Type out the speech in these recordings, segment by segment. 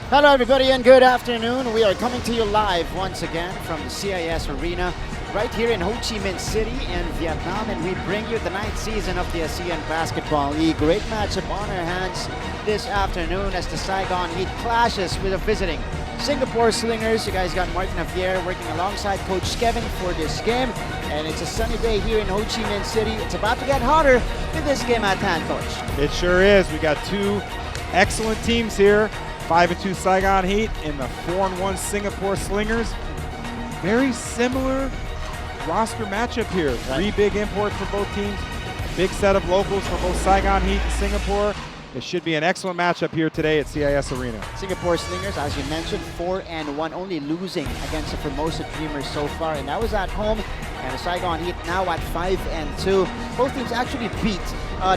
Hello everybody and good afternoon. We are coming to you live once again from the CIS Arena right here in Ho Chi Minh City in Vietnam, and we bring you the 9th season of the ASEAN Basketball League. Great matchup on our hands this afternoon as the Saigon Heat clashes with the visiting Singapore Slingers. You guys got Martin Javier working alongside Coach Kevin for this game, and it's a sunny day here in Ho Chi Minh City. It's about to get hotter with this game at hand, Coach. It sure is. We got two excellent teams here. 5-2 Saigon Heat and the 4-1 Singapore Slingers. Very similar roster matchup here. Right. Three big imports for both teams. Big set of locals for both Saigon Heat and Singapore. It should be an excellent matchup here today at CIS Arena. Singapore Slingers, as you mentioned, 4-1, only losing against the Formosa Dreamers so far, and that was at home. And the Saigon Heat now at 5-2. Both teams actually beat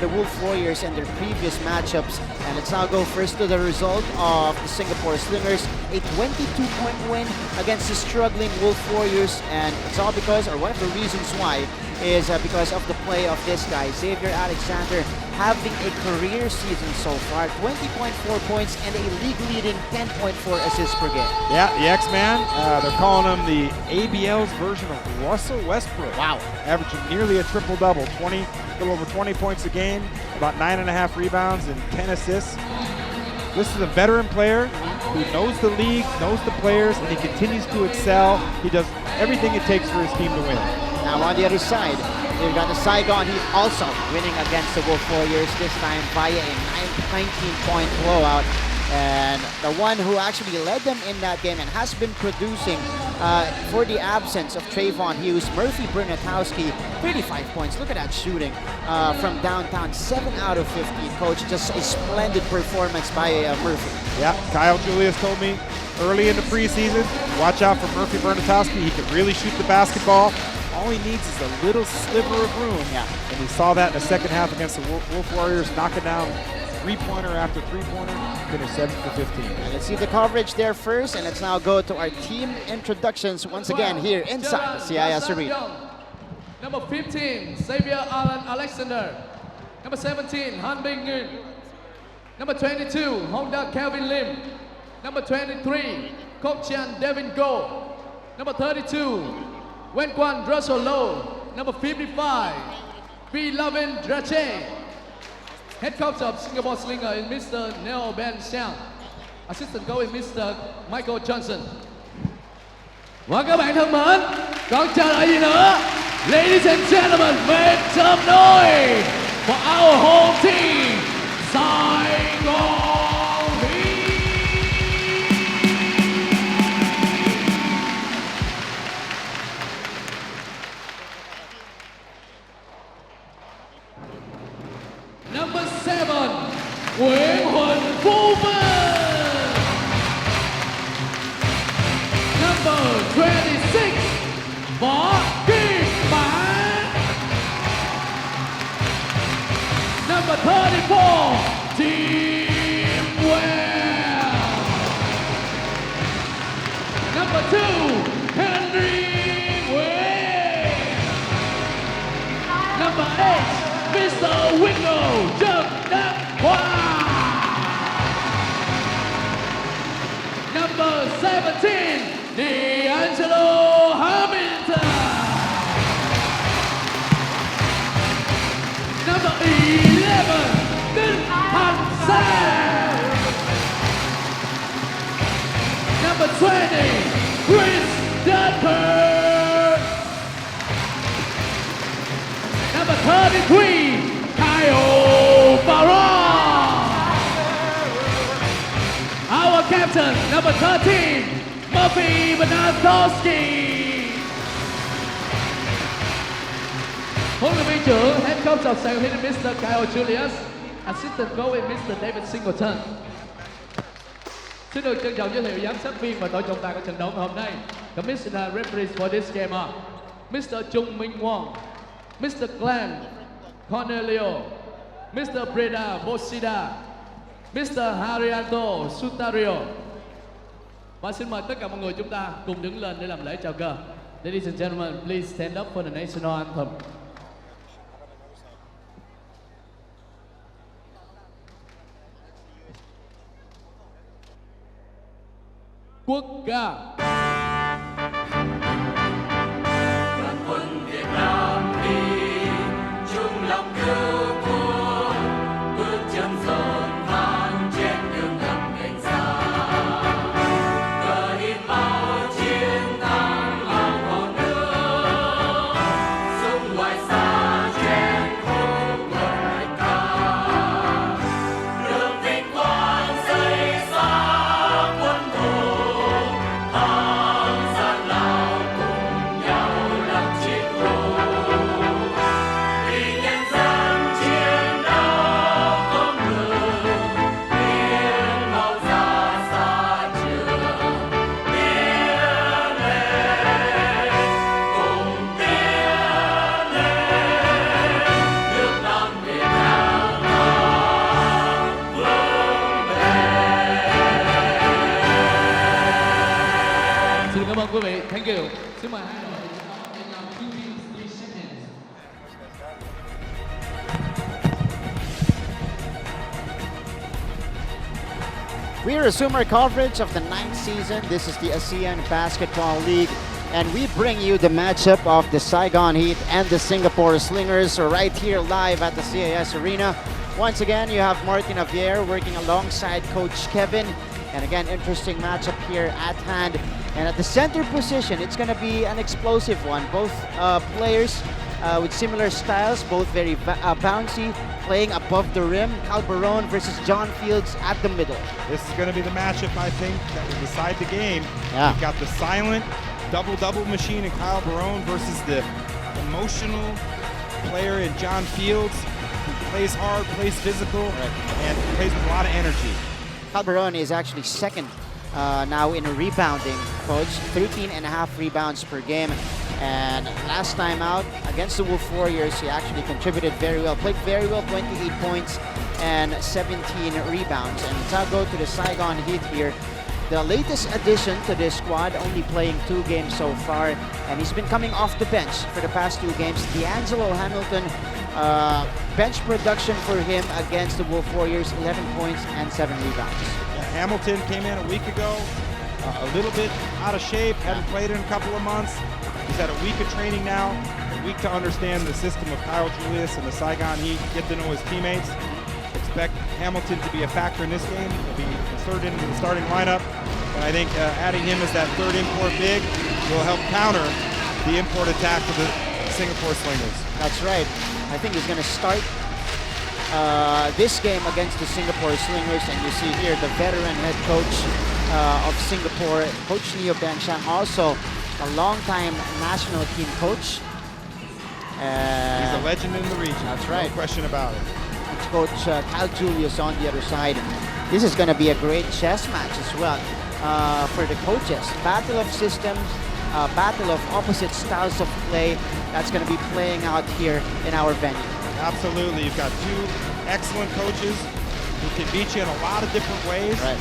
the Wolf Warriors in their previous matchups. And let's now go first to the result of the Singapore Slingers. A 22-point win against the struggling Wolf Warriors. And it's all because, or one of the reasons why, is because of the play of this guy, Xavier Alexander, having a career season so far. 20.4 points and a league-leading 10.4 assists per game. Yeah, the X-Man, they're calling him the ABL's version of Russell Westbrook. Wow. Averaging nearly a triple-double, a little over 20 points a game, about 9.5 rebounds and 10 assists. This is a veteran player who knows the league, knows the players, and he continues to excel. He does everything it takes for his team to win. Now on the other side, we've got the Saigon Heat also winning against the Wolf Warriors, this time via a 19-point blowout. And the one who actually led them in that game and has been producing for the absence of Trayvon Hughes, Murphy Bernatowski, 35 points. Look at that shooting from downtown, 7 out of 15, Coach. Just a splendid performance by Murphy. Yeah, Kyle Julius told me early in the preseason, watch out for Murphy Bernatowski. He can really shoot the basketball. All he needs is a little sliver of room. Yeah. And we saw that in the second half against the Wolf Warriors, knocking down three-pointer after three-pointer, finished 7 for 15. And let's see the coverage there first, and let's now go to our team introductions once again here inside the CIS Arena. Number 15, Xavier Alexander. Number 17, Han Binh Nguyen. Number 22, Honda Kelvin Lim. Number 23, Kok Chian Devin Go. Number 32, Wen Quan Russell Low. Number 55, B. Lovin Drache. Head coach of Singapore Slinger is Mr. Neo Ben Xiang. Assistant coach is Mr. Michael Johnson. Và các bạn thân mến, còn chờ đợi gì nữa? Ladies and gentlemen, make some noise for our home team, Saigon Heat. Number 7, Nguyễn Huỳnh Phú Vinh. Number 26, Võ Kim Mãn. Number 34, Tim Well. Number 2, Henry Nguyen. Number 8, Mr. Wingo Trần Đắc Hoa. Number 17, D'Angelo Hamilton. Number 11, Đinh Thành Sang. Number 20, Chris Dunker. Number 33, Kyle Barron. Our captain, number 13, Murphy Bernatowski. Huấn luyện viên trưởng, head coach of Saigon Heat, Mr. Kyle Julius. Assistant coach is Mr. David Singleton. Xin được trân trọng giới thiệu giám sát viên và tổ trọng tài của trận đấu ngày hôm nay. Commissioner referees for this game are Mr. Chung Minh Wong, Mr. Glenn Cornelio, Mr. Breda Bosida, Mr. Harianto Sutario. Và xin mời tất cả mọi người chúng ta cùng đứng lên để làm lễ chào cờ. Ladies and gentlemen, please stand up for the national anthem. Quốc ca. Xin cảm ơn quý vị. Thank you. Xin mời hai đội Việt Nam Philippines đi champions. We resume our coverage of the 9th season. This is the ASEAN Basketball League, and we bring you the matchup of the Saigon Heat and the Singapore Slingers right here live at the CAS Arena. Once again, you have Martin Javier working alongside Coach Kevin, and again, interesting matchup here at hand. And at the center position, it's going to be an explosive one. Both players with similar styles, both very bouncy, playing above the rim. Calderon versus John Fields at the middle. This is going to be the matchup, I think, that will decide the game. Yeah. You've got the silent double-double machine in Kyle Barone versus the emotional player in John Fields, who plays hard, plays physical, and plays with a lot of energy. Calderon is actually second now in rebounding, coach. 13.5 rebounds per game. And last time out against the Wolf Warriors, he actually contributed very well, played very well, 28 points and 17 rebounds. And let's now go to the Saigon Heat here. The latest addition to this squad, only playing 2 games so far, and he's been coming off the bench for the past 2 games. D'Angelo Hamilton, bench production for him against the Wolf Warriors, 11 points and 7 rebounds. Hamilton came in a week ago, a little bit out of shape, hadn't played in a couple of months. He's had a week of training now, a week to understand the system of Kyle Julius and the Saigon Heat, get to know his teammates. Expect Hamilton to be a factor in this game. He'll be inserted into the starting lineup. And I think adding him as that third import big will help counter the import attack of the Singapore Slingers. That's right. I think he's going to start this game against the Singapore Slingers, and you see here the veteran head coach of Singapore, Coach Neo Ben Shang, also a long-time national team coach. He's a legend in the region. That's right. No question about it. Coach Kyle Julius on the other side. This is going to be a great chess match as well for the coaches. Battle of systems, battle of opposite styles of play. That's going to be playing out here in our venue. Absolutely. You've got 2 excellent coaches who can beat you in a lot of different ways. Right.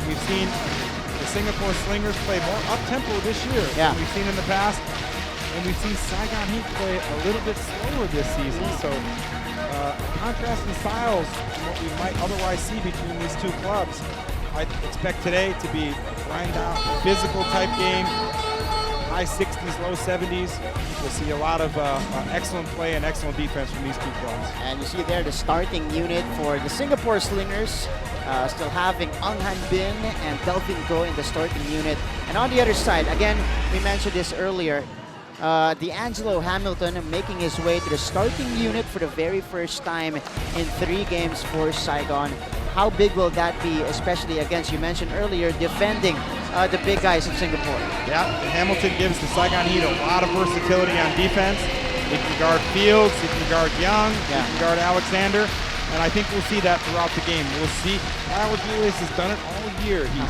We've seen the Singapore Slingers play more up-tempo this year than we've seen in the past. And we've seen Saigon Heat play a little bit slower this season. So contrast in styles from what we might otherwise see between these 2 clubs. I expect today to be a grind-out, physical type game. High 60s, low 70s. We'll see a lot of excellent play and excellent defense from these 2 clubs. And you see there the starting unit for the Singapore Slingers, still having Ang Han Bin and Delvin Go in the starting unit. And on the other side, again, we mentioned this earlier, D'Angelo Hamilton making his way to the starting unit for the very first time in 3 games for Saigon. How big will that be, especially against, you mentioned earlier, defending the big guys in Singapore? Yeah, Hamilton gives the Saigon Heat a lot of versatility on defense. He can guard Fields, he can guard Young, he can guard Alexander, and I think we'll see that throughout the game. We'll see Kyle Julius has done it all year. He's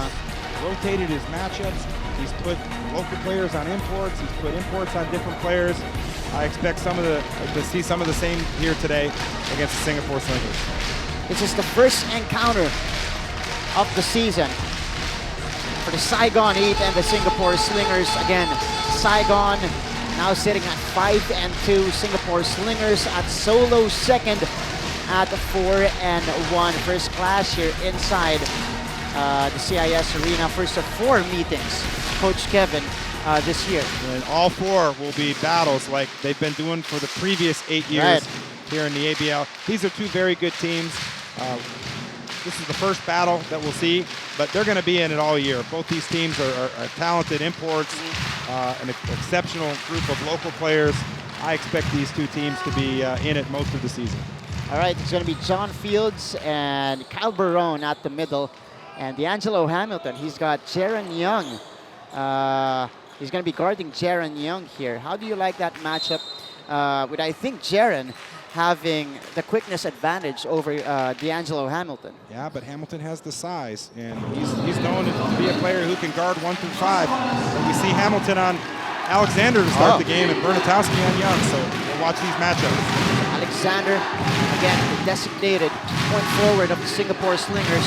rotated his matchups. He's put local players on imports. He's put imports on different players. I expect to see some of the same here today against the Singapore Slingers. This is the first encounter of the season for the Saigon Heat and the Singapore Slingers. Again, Saigon now sitting at 5-2. Singapore Slingers at solo second at 4-1. First clash here inside the CIS Arena. First of 4 meetings, Coach Kevin, this year. And all 4 will be battles like they've been doing for the previous 8 years Right. here in the ABL. These are 2 very good teams. This is the first battle that we'll see, but they're going to be in it all year. Both these teams are talented imports, an exceptional group of local players. I expect these 2 teams to be in it most of the season. All right, it's going to be John Fields and Kyle Barone at the middle. And D'Angelo Hamilton, he's got Jaron Young. He's going to be guarding Jaron Young here. How do you like that matchup? With, I think, Jaron having the quickness advantage over D'Angelo Hamilton. Yeah, but Hamilton has the size, and he's known to be a player who can guard 1 through 5. But we see Hamilton on Alexander to start the game and Bernatowski on Young, so we'll watch these matchups. Alexander, again, the designated point forward of the Singapore Slingers.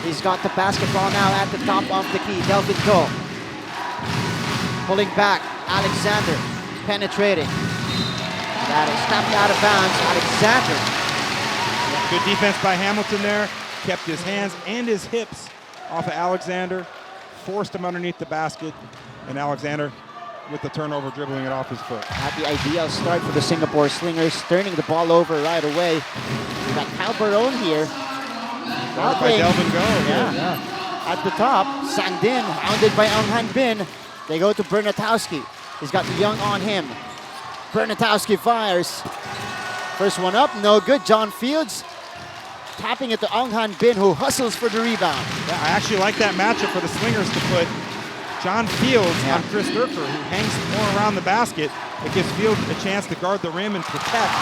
He's got the basketball now at the top of the key. Delvin Go. Pulling back, Alexander penetrating. That is snapped out of bounds. Alexander. Good defense by Hamilton there. Kept his hands and his hips off of Alexander. Forced him underneath the basket. And Alexander, with the turnover, dribbling it off his foot. Not the ideal start for the Singapore Slingers. Turning the ball over right away. We've got Kyle Barone here. Guarded by Delvin Go. Yeah. At the top, Sangdin, hounded by Ong Han Bin. They go to Bernatowski. He's got the Young on him. Bernatowski fires. First one up, no good. John Fields tapping it to Ong Han Bin, who hustles for the rebound. Yeah, I actually like that matchup for the Slingers to put John Fields on Chris Durker, who hangs more around the basket. It gives Fields a chance to guard the rim and protect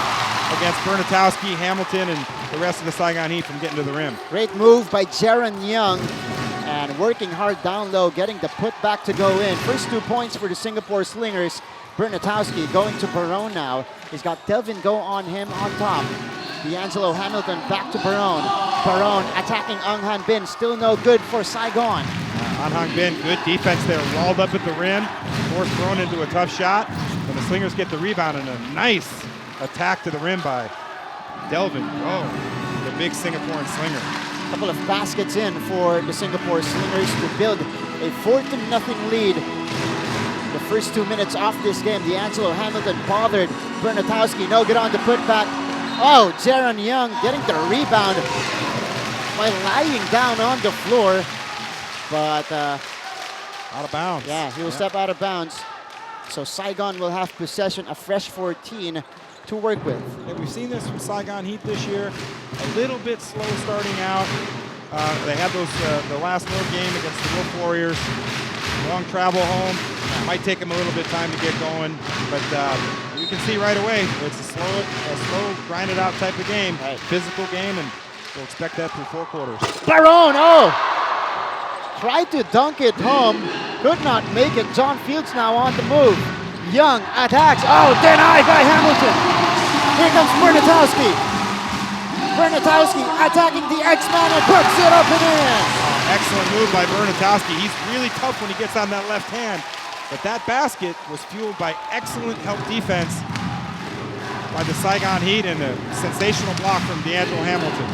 against Bernatowski, Hamilton, and the rest of the Saigon Heat from getting to the rim. Great move by Jaron Young, and working hard down low, getting the putback to go in. First 2 points for the Singapore Slingers. Bernatowski going to Barone now. He's got Delvin Go on him on top. D'Angelo Hamilton back to Barone. Barone attacking Ong Han Bin. Still no good for Saigon. Ong Han Bin, good defense there. Walled up at the rim. Forced Barone into a tough shot. And the Slingers get the rebound and a nice attack to the rim by Delvin Go, the big Singaporean slinger. A couple of baskets in for the Singapore Slingers to build a 4-0 lead. The first 2 minutes off this game, D'Angelo Hamilton bothered Bernatowski. No good on the putback. Oh, Jaron Young getting the rebound by lying down on the floor. But out of bounds. Yeah, he will step out of bounds. So Saigon will have possession, a fresh 14 to work with. Yeah, we've seen this from Saigon Heat this year. A little bit slow starting out. They had those the last road game against the Wolf Warriors. Long travel home. Might take them a little bit time to get going, but you can see right away it's a slow, grinded out type of game, physical game, and we'll expect that through 4 quarters. Barone, oh! Tried to dunk it home, could not make it. John Fields now on the move. Young attacks, oh, denied by Hamilton. Here comes Bernatowski. Bernatowski attacking the X-Man and puts it up and in. Excellent move by Bernatowski. He's really tough when he gets on that left hand. But that basket was fueled by excellent help defense by the Saigon Heat and a sensational block from D'Angelo Hamilton.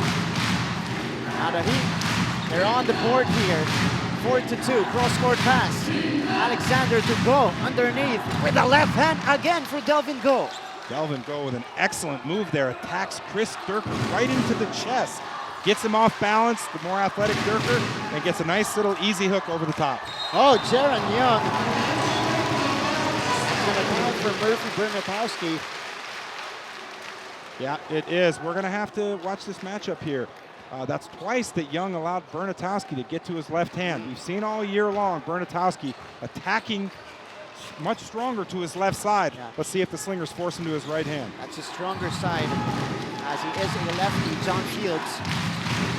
Now the Heat, they're on the board here. 4-2, cross-court pass. Alexander to Go underneath with the left hand again for Delvin Go. Delvin Go with an excellent move there. Attacks Chris Durker right into the chest. Gets him off balance, the more athletic Durker, and gets a nice little easy hook over the top. Oh, Jaron Young. It's going to count for Murphy Bernatowski. Yeah, it is. We're going to have to watch this matchup here. That's twice that Young allowed Bernatowski to get to his left hand. We've seen all year long Bernatowski attacking much stronger to his left side. Yeah. Let's see if the Slingers force him to his right hand. That's his stronger side, as he is a lefty. John Fields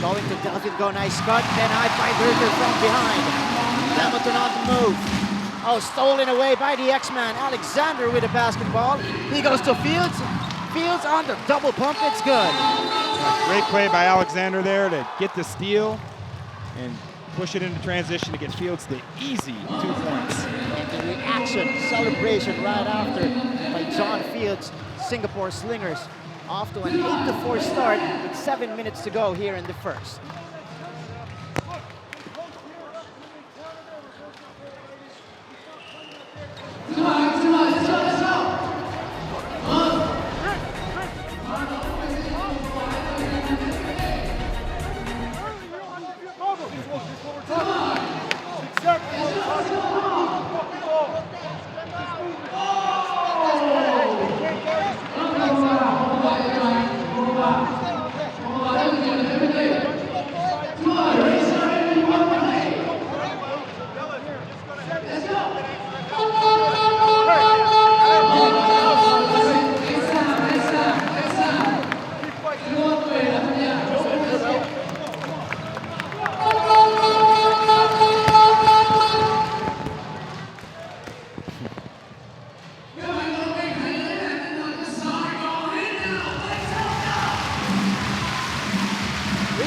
going to Delvin Go, nice cut, denied by Durker from behind. Hamilton on the move. Oh, stolen away by the X-Man. Alexander with a basketball. He goes to Fields. Fields on the double pump, it's good. Great play by Alexander there to get the steal and push it into transition to get Fields the easy 2 points. And the reaction, celebration right after by John Fields. Singapore Slingers off to an 8-4 start with 7 minutes to go here in the first.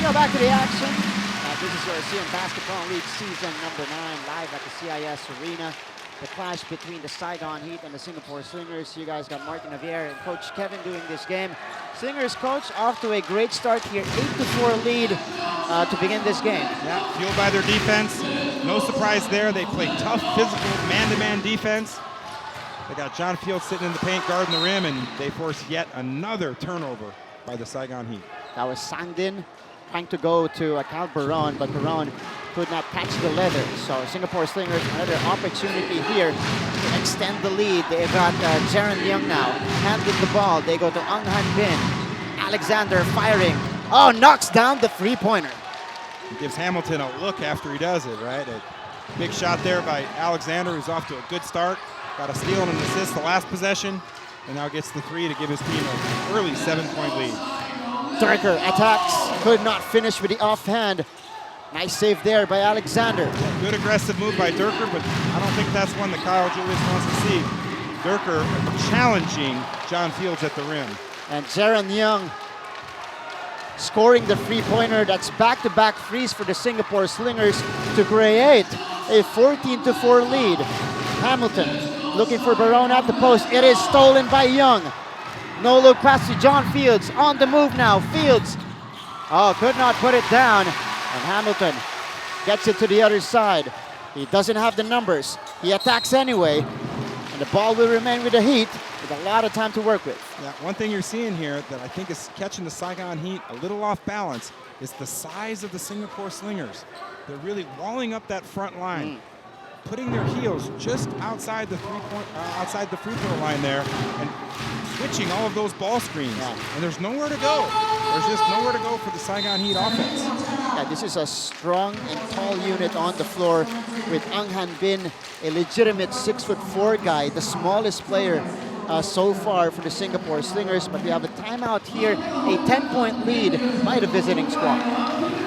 go back to the action. This is your ASEAN Basketball League season number 9 live at the CIS Arena. The clash between the Saigon Heat and the Singapore Slingers. You guys got Martin Javier and Coach Kevin doing this game. Slingers coach off to a great start here, 8-4 lead to begin this game. Yeah, fueled by their defense. No surprise there. They play tough, physical, man-to-man defense. They got John Fields sitting in the paint, guarding the rim, and they force yet another turnover by the Saigon Heat. That was Sangdin trying to go to Cal Baron, but Baron could not catch the leather. So Singapore Slingers, another opportunity here to extend the lead. They've got Jaron Young now, handling the ball. They go to Ang Han Bin. Alexander firing. Oh, knocks down the three-pointer. He gives Hamilton a look after he does it, right? A big shot there by Alexander, who's off to a good start. Got a steal and an assist the last possession, and now gets the three to give his team an early 7-point lead. Durker attacks, could not finish with the offhand. Nice save there by Alexander. Good aggressive move by Durker, but I don't think that's one that Kyle Julius wants to see. Durker challenging John Fields at the rim. And Jaron Young scoring the three-pointer. That's back-to-back threes for the Singapore Slingers to create a 14-4 lead. Hamilton looking for Barone at the post. It is stolen by Young. No look pass to John Fields. On the move now. Fields. Oh, could not put it down. And Hamilton gets it to the other side. He doesn't have the numbers. He attacks anyway. And the ball will remain with the Heat with a lot of time to work with. Yeah, one thing you're seeing here that I think is catching the Saigon Heat a little off balance is the size of the Singapore Slingers. They're really walling up that front line. Putting their heels just outside the free throw line there, and switching all of those ball screens. Yeah. And there's nowhere to go. There's just nowhere to go for the Saigon Heat offense. Yeah, this is a strong and tall unit on the floor with Ang Han Bin, a legitimate 6'4" guy, the smallest player so far for the Singapore Slingers. But we have a timeout here, a 10-point lead by the visiting squad.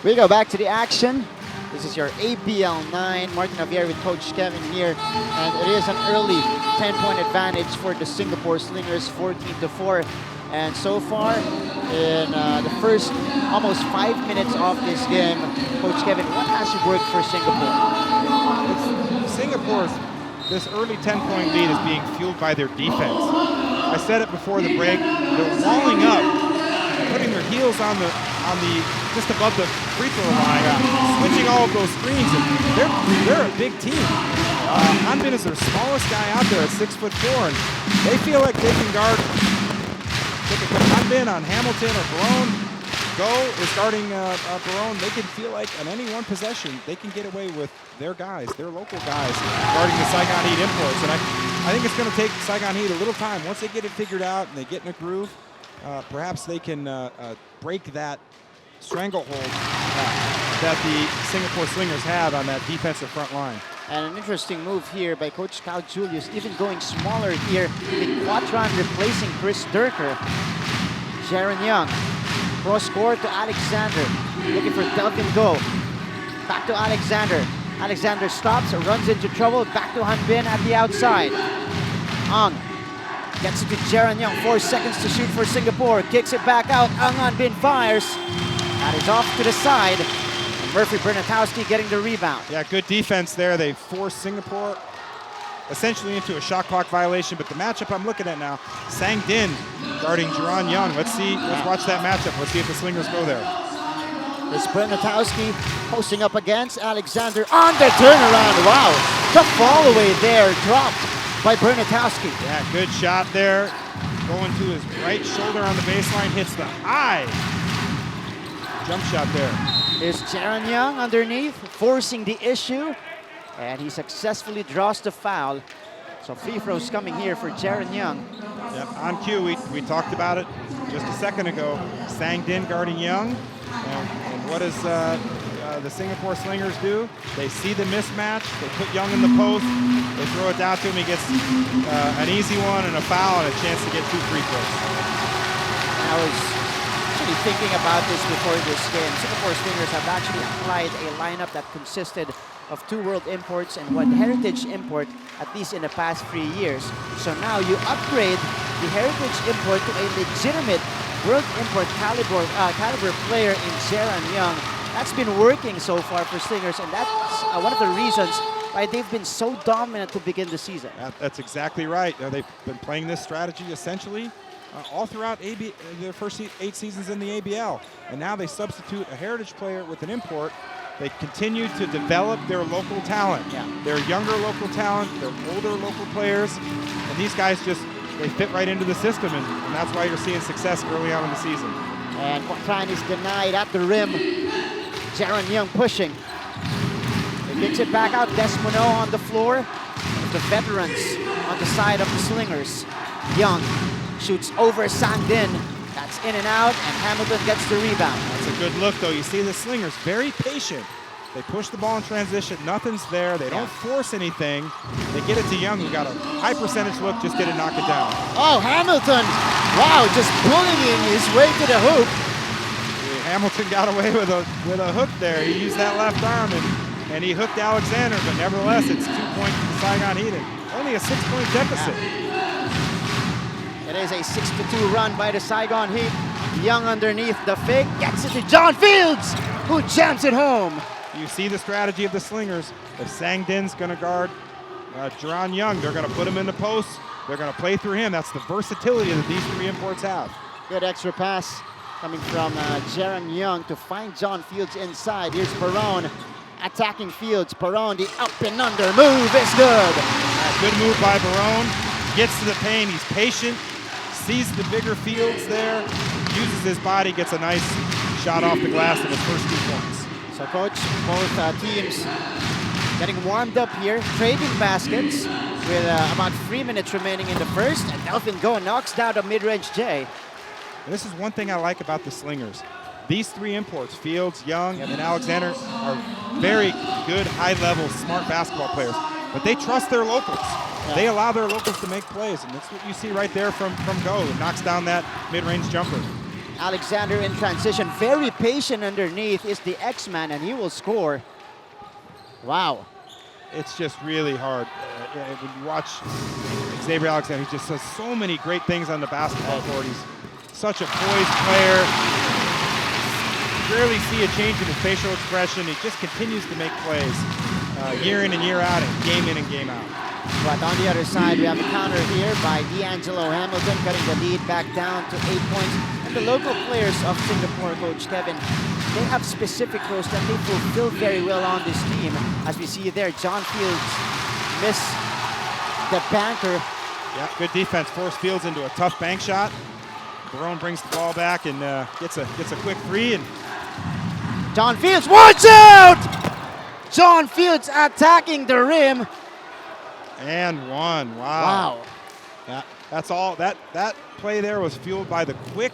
We go back to the action. This is your ABL 9. Martin Javier with Coach Kevin here. And it is an early 10-point advantage for the Singapore Slingers, 14-4. And so far, in the first almost 5 minutes of this game, Coach Kevin, what has worked for Singapore? Singapore's, this early 10-point lead is being fueled by their defense. I said it before the break, they're walling up, putting their heels on the just above the free throw line, switching all of those screens, and they're a big team. Han Bin is their smallest guy out there at 6'4", and they feel like they can guard. They can put Han Bin on Hamilton or Barone. Go is guarding Barone. They can feel like on any one possession they can get away with their guys, their local guys, guarding the Saigon Heat imports. And I think it's going to take Saigon Heat a little time. Once they get it figured out and they get in a groove, perhaps they can break that stranglehold that the Singapore Slingers have on that defensive front line. And an interesting move here by Coach Kyle Julius, even going smaller here with Quatron replacing Chris Durker. Jaron Young, cross court to Alexander, looking for Delvin Go. Back to Alexander. Alexander stops, runs into trouble, back to Han Bin at the outside. Ang gets it to Jaron Young, 4 seconds to shoot for Singapore, kicks it back out, Ang Han Bin fires. That is off to the side. And Murphy Bernatowski getting the rebound. Yeah, good defense there. They forced Singapore essentially into a shot clock violation, but the matchup I'm looking at now, Sang Din guarding Jaron Young. Let's watch that matchup. Let's see if the Slingers go there. It's Bernatowski posting up against Alexander on the turnaround. Wow, the fall away there, dropped by Bernatowski. Yeah, good shot there. Going to his right shoulder on the baseline, hits the eye jump shot there. Here's Jaron Young underneath, forcing the issue, and he successfully draws the foul. So free throws coming here for Jaron Young. Yep, on cue, we talked about it just a second ago. Sang Din guarding Young, and what does the Singapore Slingers do? They see the mismatch, they put Young in the post, they throw it down to him, he gets an easy one and a foul and a chance to get 2 free throws. I was actually thinking about this before this game. Singapore Slingers have actually applied a lineup that consisted of 2 world imports and 1 heritage import, at least in the past 3 years. So now you upgrade the heritage import to a legitimate world import caliber player in Jaron Young. That's been working so far for Slingers, and that's one of the reasons why they've been so dominant to begin the season. That's exactly right. They've been playing this strategy essentially all throughout their first 8 seasons in the ABL. And now they substitute a heritage player with an import. They continue to develop their local talent. Yeah. Their younger local talent, their older local players, and these guys they fit right into the system, and that's why you're seeing success early on in the season. And Quatran is denied at the rim. Jaron Young pushing. He kicks it back out. Desmono on the floor. The veterans on the side of the Slingers. Young shoots over Sangdin. That's in and out, and Hamilton gets the rebound. That's a good look, though. You see the Slingers very patient. They push the ball in transition. Nothing's there. They don't force anything. They get it to Young, who got a high percentage look, just didn't knock it down. Oh, Hamilton! Wow, just bullying his way to the hoop. Hamilton got away with a hook there. He used that left arm and he hooked Alexander, but nevertheless, it's 2 points to the Saigon Heat. Only a 6-point deficit. Yeah. It is a 6-2 run by the Saigon Heat. Young underneath the fake, gets it to John Fields, who jams it home. You see the strategy of the Slingers. If Sangdin's going to guard Jaron Young, they're going to put him in the post. They're going to play through him. That's the versatility that these 3 imports have. Good extra pass coming from Jaron Young to find John Fields inside. Here's Barone attacking Fields. Barone, the up and under move is good. Good move by Barone. Gets to the paint. He's patient. Sees the bigger Fields there. Uses his body. Gets a nice shot off the glass in his first 2 points. So, coach, both teams getting warmed up here, trading baskets with about 3 minutes remaining in the first. And Delvin Go knocks down a mid-range J. And this is one thing I like about the Slingers. These 3 imports, Fields, Young, and Alexander, are very good, high-level, smart basketball players. But they trust their locals. Yeah. They allow their locals to make plays, and that's what you see right there from Go. He knocks down that mid-range jumper. Alexander in transition, very patient underneath, is the X-Man, and he will score. Wow. It's just really hard. When you watch Xavier Alexander, he just does so many great things on the basketball court. He's such a poised player. You rarely see a change in his facial expression. He just continues to make plays year in and year out, and game in and game out. But on the other side, we have a counter here by D'Angelo Hamilton, cutting the lead back down to 8 points. And the local players of Singapore, Coach Kevin, they have specific roles that they fulfill very well on this team. As we see there, John Fields missed the banker. Yeah, good defense. Forced Fields into a tough bank shot. Barone brings the ball back and gets a quick 3. And John Fields, watch out! John Fields attacking the rim. And 1. Wow. Yeah, that's all. That play there was fueled by the quick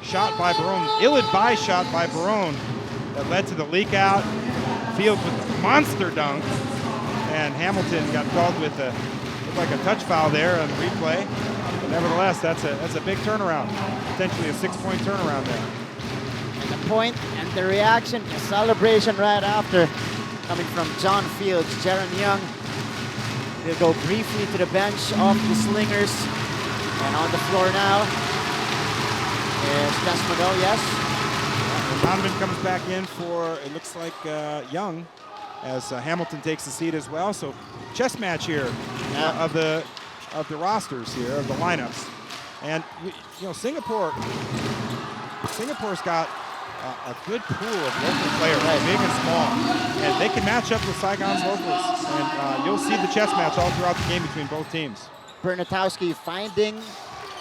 shot by Barone, ill-advised shot by Barone that led to the leak out. Fields with a monster dunk, and Hamilton got called with looked like a touch foul there on the replay. But nevertheless, that's a big turnaround, potentially a 6-point turnaround there. And the point and the reaction, the celebration right after, coming from John Fields. Jaron Young will go briefly to the bench of the Slingers, and on the floor now is Desmono, yes. Donovan comes back in for, it looks like, Young, as Hamilton takes the seat as well. So chess match here of the rosters here, of the lineups. And you know, Singapore's got a good pool of local players, big and small, and they can match up with Saigon's locals. And you'll see the chess match all throughout the game between both teams. Bernatowski finding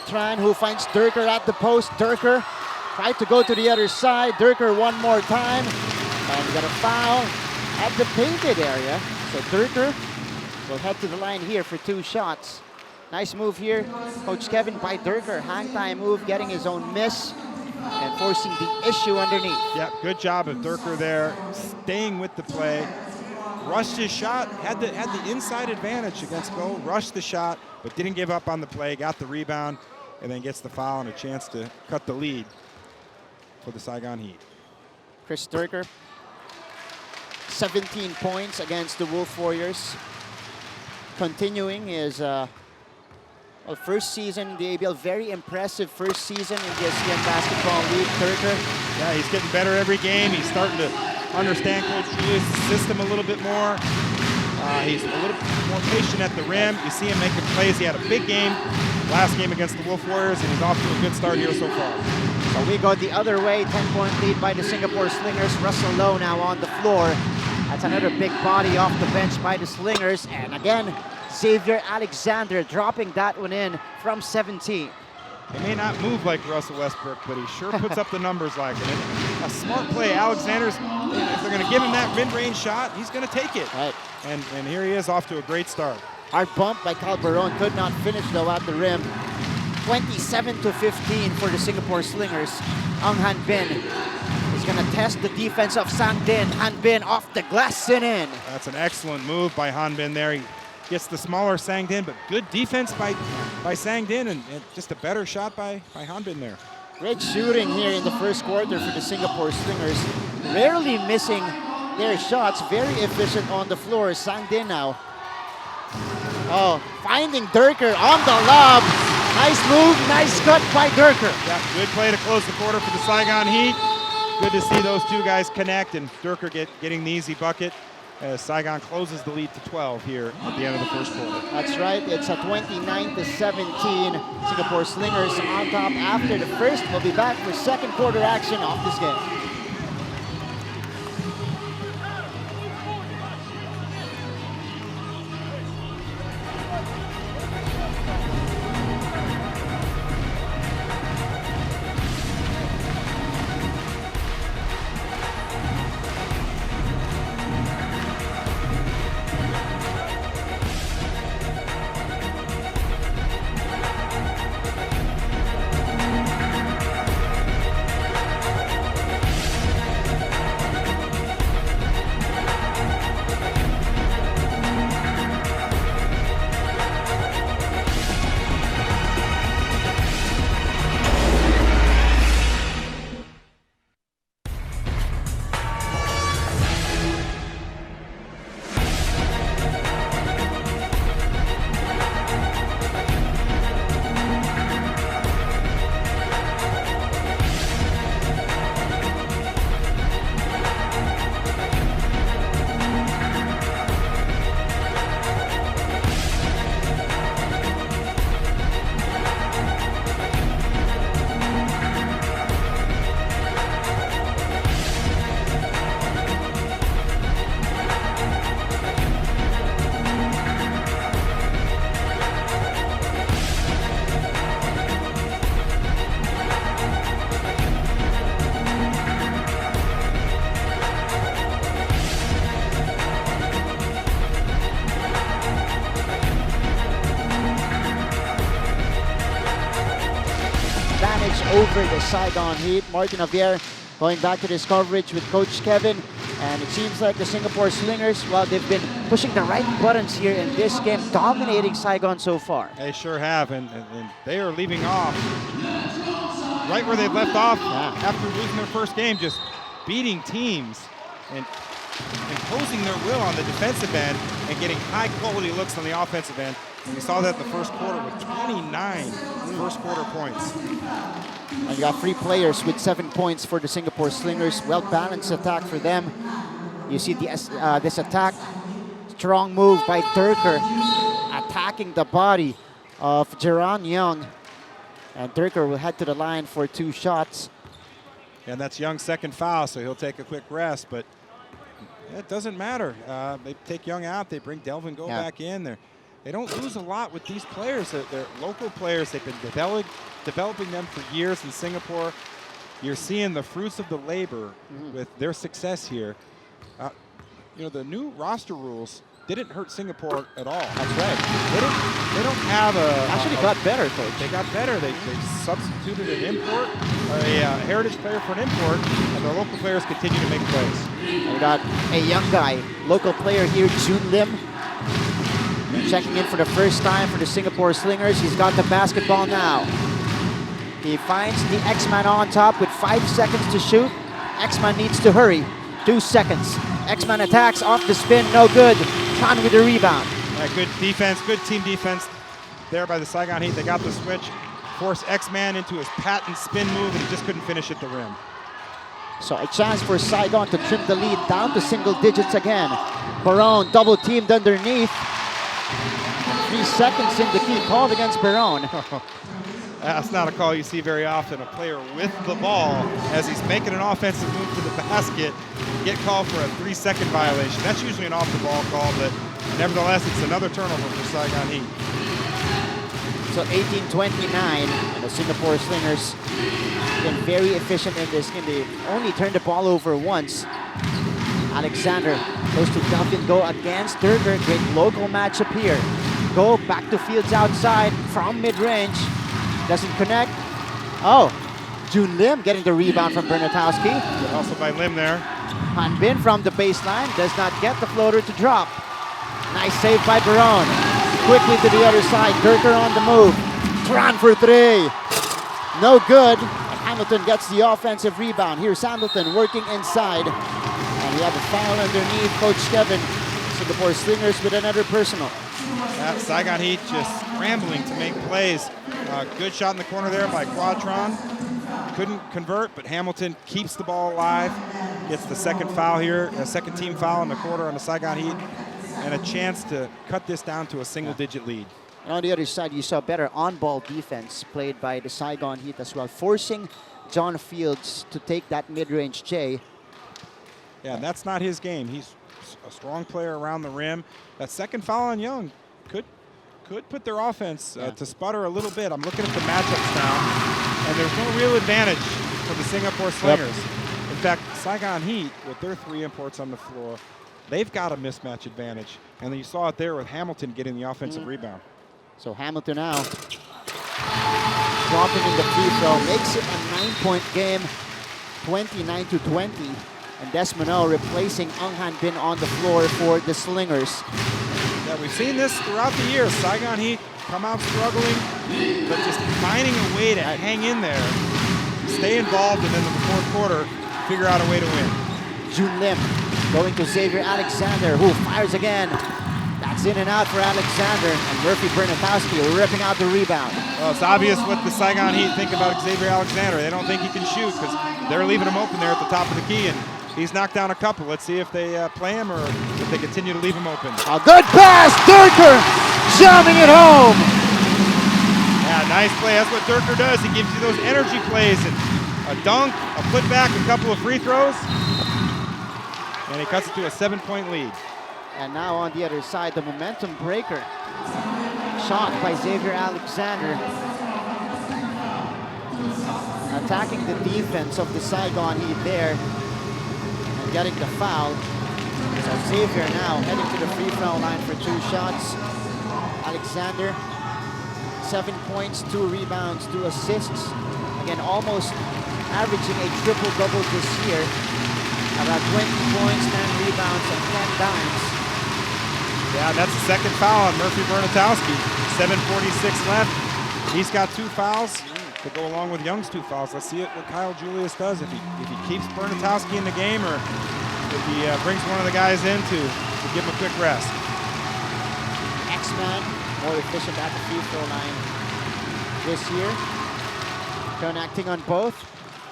Tran, who finds Durker at the post. Durker Tried to go to the other side. Durker one more time. And we got a foul at the painted area. So Durker will head to the line here for 2 shots. Nice move here. Coach Kevin by Durker. Hang time move, getting his own miss and forcing the issue underneath. Yeah, good job of Durker there, staying with the play. Rushed his shot, had the inside advantage against Go, rushed the shot, but didn't give up on the play, got the rebound, and then gets the foul and a chance to cut the lead for the Saigon Heat. Chris Durker, 17 points against the Wolf Warriors. Continuing his first season in the ABL, very impressive first season in the ASEAN Basketball League. Durker. Yeah, he's getting better every game. He's starting to understand Coach Julius' system a little bit more. He's a little more patient at the rim. You see him making plays. He had a big game last game against the Wolf Warriors, and he's off to a good start here so far. So we go the other way, 10-point lead by the Singapore Slingers. Russell Lowe now on the floor. That's another big body off the bench by the Slingers. And again, Xavier Alexander dropping that one in from 17. He may not move like Russell Westbrook, but he sure puts up the numbers like it. A smart play. Alexander's, if they're going to give him that mid-range shot, he's going to take it. Right. And here he is off to a great start. Hard bump by Calderon, could not finish though at the rim. 27-15 for the Singapore Slingers. Ang Han Bin is going to test the defense of Sang Din. Han Bin off the glass and in. That's an excellent move by Han Bin there. He gets the smaller Sang Din, but good defense by Sang Din, and just a better shot by Han Bin there. Great shooting here in the first quarter for the Singapore Slingers. Rarely missing their shots. Very efficient on the floor. Sang Din now. Oh, finding Durker on the lob. Nice move, nice cut by Durker. Yeah, good play to close the quarter for the Saigon Heat. Good to see those two guys connect and Durker getting the easy bucket as Saigon closes the lead to 12 here at the end of the first quarter. That's right, it's a 29-17. Singapore Slingers on top after the first. We'll be back for second quarter action of this game. Over the Saigon Heat. Martin Javier going back to this coverage with Coach Kevin. And it seems like the Singapore Slingers, well, they've been pushing the right buttons here in this game, dominating Saigon so far. They sure have, and they are leaving off right where they left off after losing their first game, just beating teams and imposing their will on the defensive end and getting high-quality looks on the offensive end. And we saw that in the first quarter with 29 first quarter points. And you got 3 players with 7 points for the Singapore Slingers. Well-balanced attack for them. You see this attack. Strong move by Durker, attacking the body of Jerron Young. And Durker will head to the line for 2 shots. And that's Young's second foul, so he'll take a quick rest. But it doesn't matter. They take Young out. They bring Delvin Go back in. They don't lose a lot with these players. They're local players. They've been developing them for years in Singapore. you're seeing the fruits of the labor with their success here. You know, the new roster rules didn't hurt Singapore at all. That's right. They don't have a... Actually got better, coach. They got better. They substituted an import, a heritage player for an import, and their local players continue to make plays. We got a young guy, local player here, Jun Lim, checking in for the first time for the Singapore Slingers. He's got the basketball now. He finds the X-Man on top with 5 seconds to shoot. X-Man needs to hurry. 2 seconds. X-Man attacks off the spin, no good. Chan with the rebound. Good defense, good team defense there by the Saigon Heat. They got the switch, forced X-Man into his patent spin move, and he just couldn't finish at the rim. So a chance for Saigon to trim the lead down to single digits again. Barone double teamed underneath. 3 seconds in the key called against Barone. That's not a call you see very often. A player with the ball, as he's making an offensive move to the basket, get called for a 3-second violation. That's usually an off-the-ball call, but nevertheless, it's another turnover for Saigon Heat. So 18-29, and the Singapore Slingers been very efficient in this game. They only turned the ball over once. Alexander goes to dump and go against Durger. Great local matchup here. Go back to Fields outside from mid-range. Doesn't connect. Oh, Jun Lim getting the rebound from Bernatowski. Also by Lim there. Han Bin from the baseline does not get the floater to drop. Nice save by Barone. Quickly to the other side. Durker on the move. Tran for 3. No good. And Hamilton gets the offensive rebound. Here's Hamilton working inside. And we have a foul underneath Coach Kevin. Singapore Slingers with another personal. Saigon Heat just scrambling to make plays. Good shot in the corner there by Quadron. Couldn't convert, but Hamilton keeps the ball alive. Gets the second foul here, a second team foul in the quarter on the Saigon Heat, and a chance to cut this down to a single-digit lead. And on the other side, you saw better on-ball defense played by the Saigon Heat as well, forcing John Fields to take that mid-range J. Yeah, and that's not his game. He's a strong player around the rim. That second foul on Young could put their offense to sputter a little bit. I'm looking at the matchups now, and there's no real advantage for the Singapore Slingers. Yep. In fact, Saigon Heat, with their 3 imports on the floor, they've got a mismatch advantage. And then you saw it there with Hamilton getting the offensive rebound. So Hamilton now dropping in the free throw, makes it a 9-point game, 29-20. And Desmond replacing Ang Han Bin on the floor for the Slingers. Yeah, we've seen this throughout the year. Saigon Heat come out struggling, but just finding a way to hang in there, stay involved, and then in the fourth quarter, figure out a way to win. Jun Lim going to Xavier Alexander, who fires again. That's in and out for Alexander, and Murphy Bernatowski ripping out the rebound. Well, it's obvious what the Saigon Heat think about Xavier Alexander. They don't think he can shoot because they're leaving him open there at the top of the key, and he's knocked down a couple. Let's see if they play him or if they continue to leave him open. A good pass, Durker jamming it home. Yeah, nice play. That's what Durker does. He gives you those energy plays, and a dunk, a putback, a couple of free throws, and he cuts it to a 7-point lead. And now on the other side, the momentum breaker. Shot by Xavier Alexander. Attacking the defense of the Saigon Heat there. And getting the foul. So Xavier now heading to the free throw line for 2 shots. Alexander, 7 points, 2 rebounds, 2 assists. Again, almost averaging a triple-double this year. About 20 points, 10 rebounds, and 10 dimes. Yeah, that's the second foul on Murphy Bernatowski. 7:46 left. He's got 2 fouls to go along with Young's 2 fouls. Let's see what Kyle Julius does. If he keeps Bernatowski in the game, or if he brings one of the guys in to give him a quick rest. X-Man, more efficient at the free throw line this year. Turn acting on both.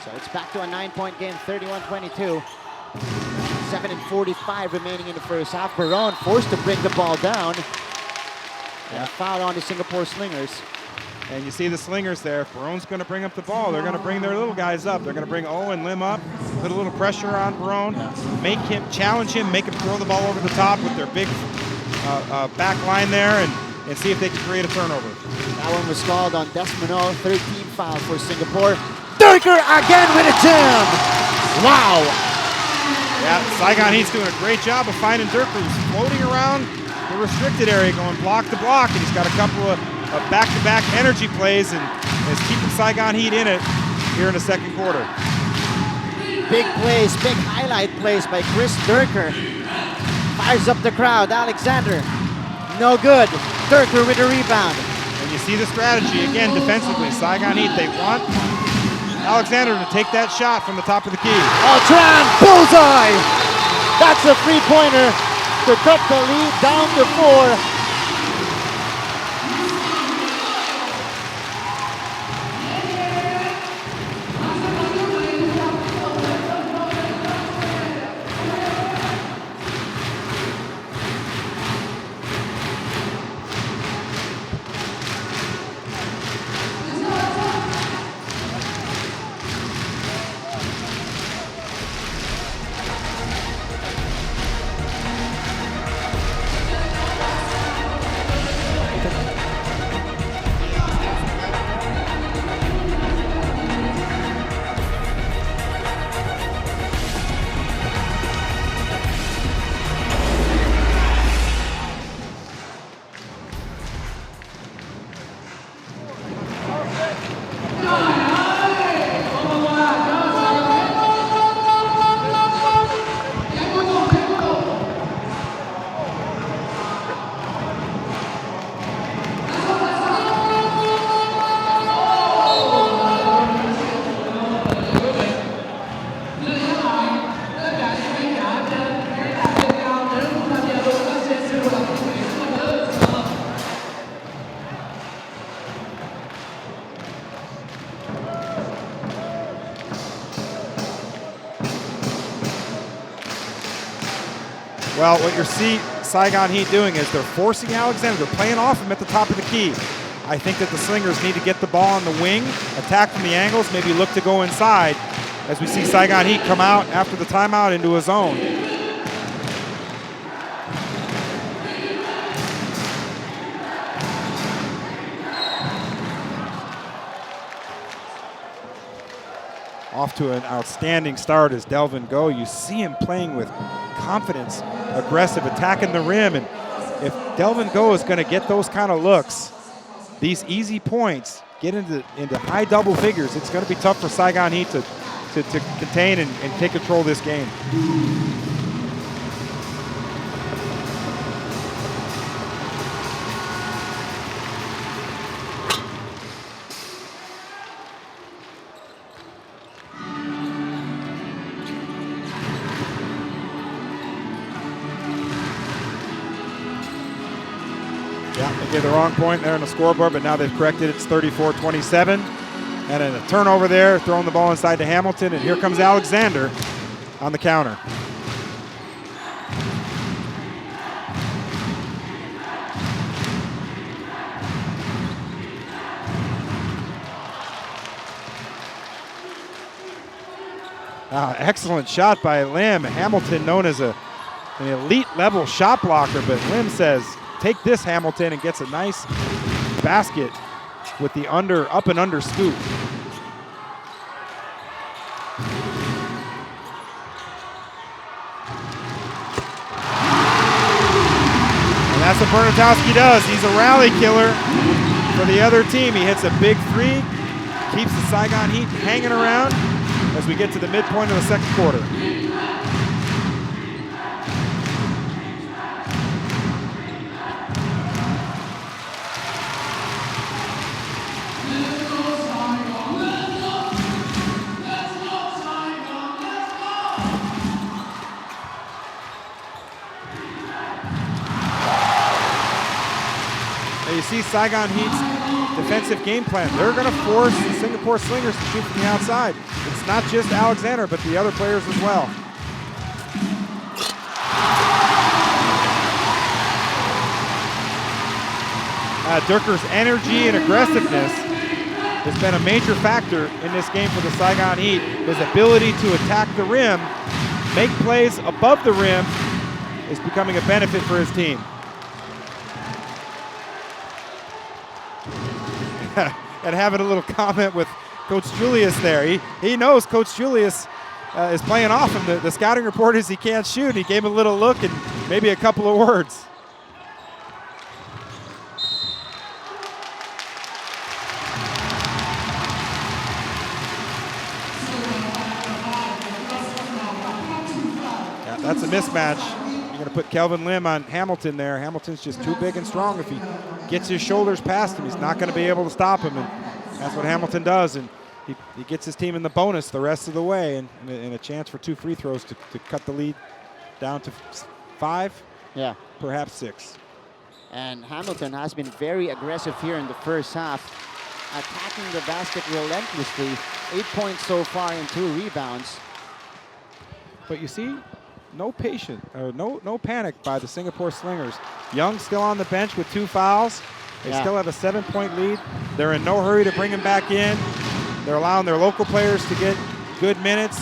So it's back to a 9-point game, 31-22. 7:45 remaining in the first half. Barone forced to bring the ball down. And a foul on the Singapore Slingers. And you see the Slingers there. If Barone's going to bring up the ball, they're going to bring their little guys up. They're going to bring O and Lim up, put a little pressure on Barone, make him, challenge him, make him throw the ball over the top with their big back line there, and see if they can create a turnover. That one was called on Desmond, 13 foul for Singapore. Durker again with a jam. Wow. Yeah, Saigon Heat's doing a great job of finding Durker. He's floating around the restricted area, going block to block, and he's got a couple of back-to-back energy plays and is keeping Saigon Heat in it here in the second quarter. Big plays, big highlight plays by Chris Durker. Fires up the crowd. Alexander, no good. Durker with a rebound. And you see the strategy again defensively. Saigon Heat, they want Alexander to take that shot from the top of the key. Altran, bullseye! That's a three-pointer to cut the lead down to 4. Well, what you see Saigon Heat doing is they're forcing Alexander. They're playing off him at the top of the key. I think that the Slingers need to get the ball on the wing, attack from the angles, maybe look to go inside as we see Saigon Heat come out after the timeout into a zone. Off to an outstanding start is Delvin Go. You see him playing with confidence, aggressive, attacking the rim. And if Delvin Go is going to get those kind of looks, these easy points, get into high double figures, it's going to be tough for Saigon Heat to contain and take control of this game. Yeah, they gave the wrong point there on the scoreboard, but now they've corrected it. It's 34-27. And then a turnover there, throwing the ball inside to Hamilton, and here comes Alexander on the counter. Excellent shot by Lim. Hamilton known as an elite level shot blocker, but Lim says, take this, Hamilton, and gets a nice basket with the up and under scoop. And that's what Bernatowski does. He's a rally killer for the other team. He hits a big three, keeps the Saigon Heat hanging around as we get to the midpoint of the second quarter. You see Saigon Heat's defensive game plan. They're going to force the Singapore Slingers to shoot from the outside. It's not just Alexander, but the other players as well. Durker's energy and aggressiveness has been a major factor in this game for the Saigon Heat. His ability to attack the rim, make plays above the rim, is becoming a benefit for his team. And having a little comment with Coach Julius there. He knows Coach Julius is playing off him. The scouting report is he can't shoot. He gave him a little look and maybe a couple of words. Yeah, that's a mismatch. You're going to put Kelvin Lim on Hamilton there. Hamilton's just too big and strong. If he gets his shoulders past him, he's not going to be able to stop him. And that's what Hamilton does. And he gets his team in the bonus the rest of the way and a chance for 2 free throws to cut the lead down to 5, perhaps 6. And Hamilton has been very aggressive here in the first half, attacking the basket relentlessly. 8 points so far and 2 rebounds. But you see, no panic by the Singapore Slingers. Young still on the bench with 2 fouls. They still have a 7-point lead. They're in no hurry to bring him back in. They're allowing their local players to get good minutes.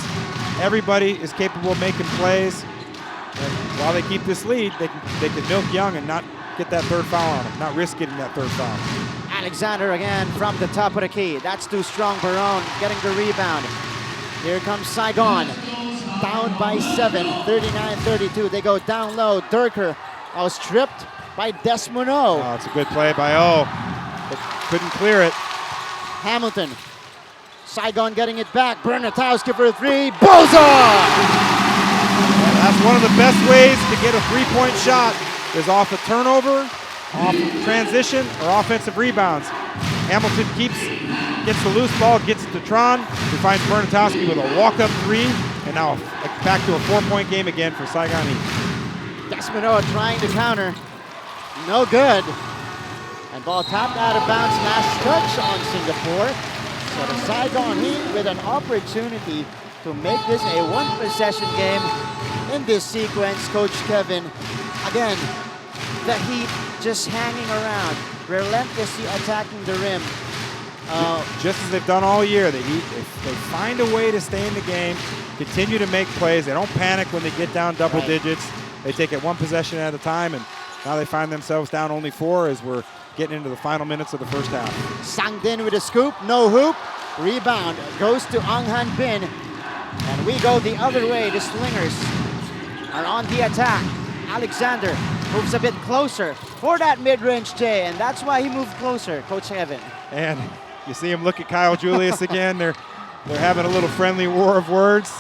Everybody is capable of making plays. And while they keep this lead, they can milk Young and not get that 3rd foul on him, not risk getting that 3rd foul. Alexander again from the top of the key. That's too strong. Barone getting the rebound. Here comes Saigon. Down by 7, 39-32. They go down low. Durker was stripped by Desmono. Oh, it's a good play by O, but couldn't clear it. Hamilton. Saigon getting it back. Bernatowski for 3. Bullseye! That's one of the best ways to get a 3-point shot is off a turnover, off transition, or offensive rebounds. Hamilton gets the loose ball, gets it to Tron, who finds Bernatowski with a walk-up 3, and now back to a 4-point game again for Saigon Heat. Desmono trying to counter. No good. And ball tapped out of bounds. Last touch on Singapore. So the Saigon Heat with an opportunity to make this a 1-possession game. In this sequence, Coach Kevin, again, the Heat just hanging around, relentlessly attacking the rim. Just as they've done all year, the Heat, they find a way to stay in the game, continue to make plays. They don't panic when they get down double digits. They take it 1 possession at a time, and now they find themselves down only 4 as we're getting into the final minutes of the first half. Sang Din with a scoop, no hoop. Rebound goes to Ang Han Bin. And we go the other way. The Slingers are on the attack. Alexander moves a bit closer for that mid-range J, and that's why he moved closer, Coach Evan. And you see him look at Kyle Julius again. They're having a little friendly war of words.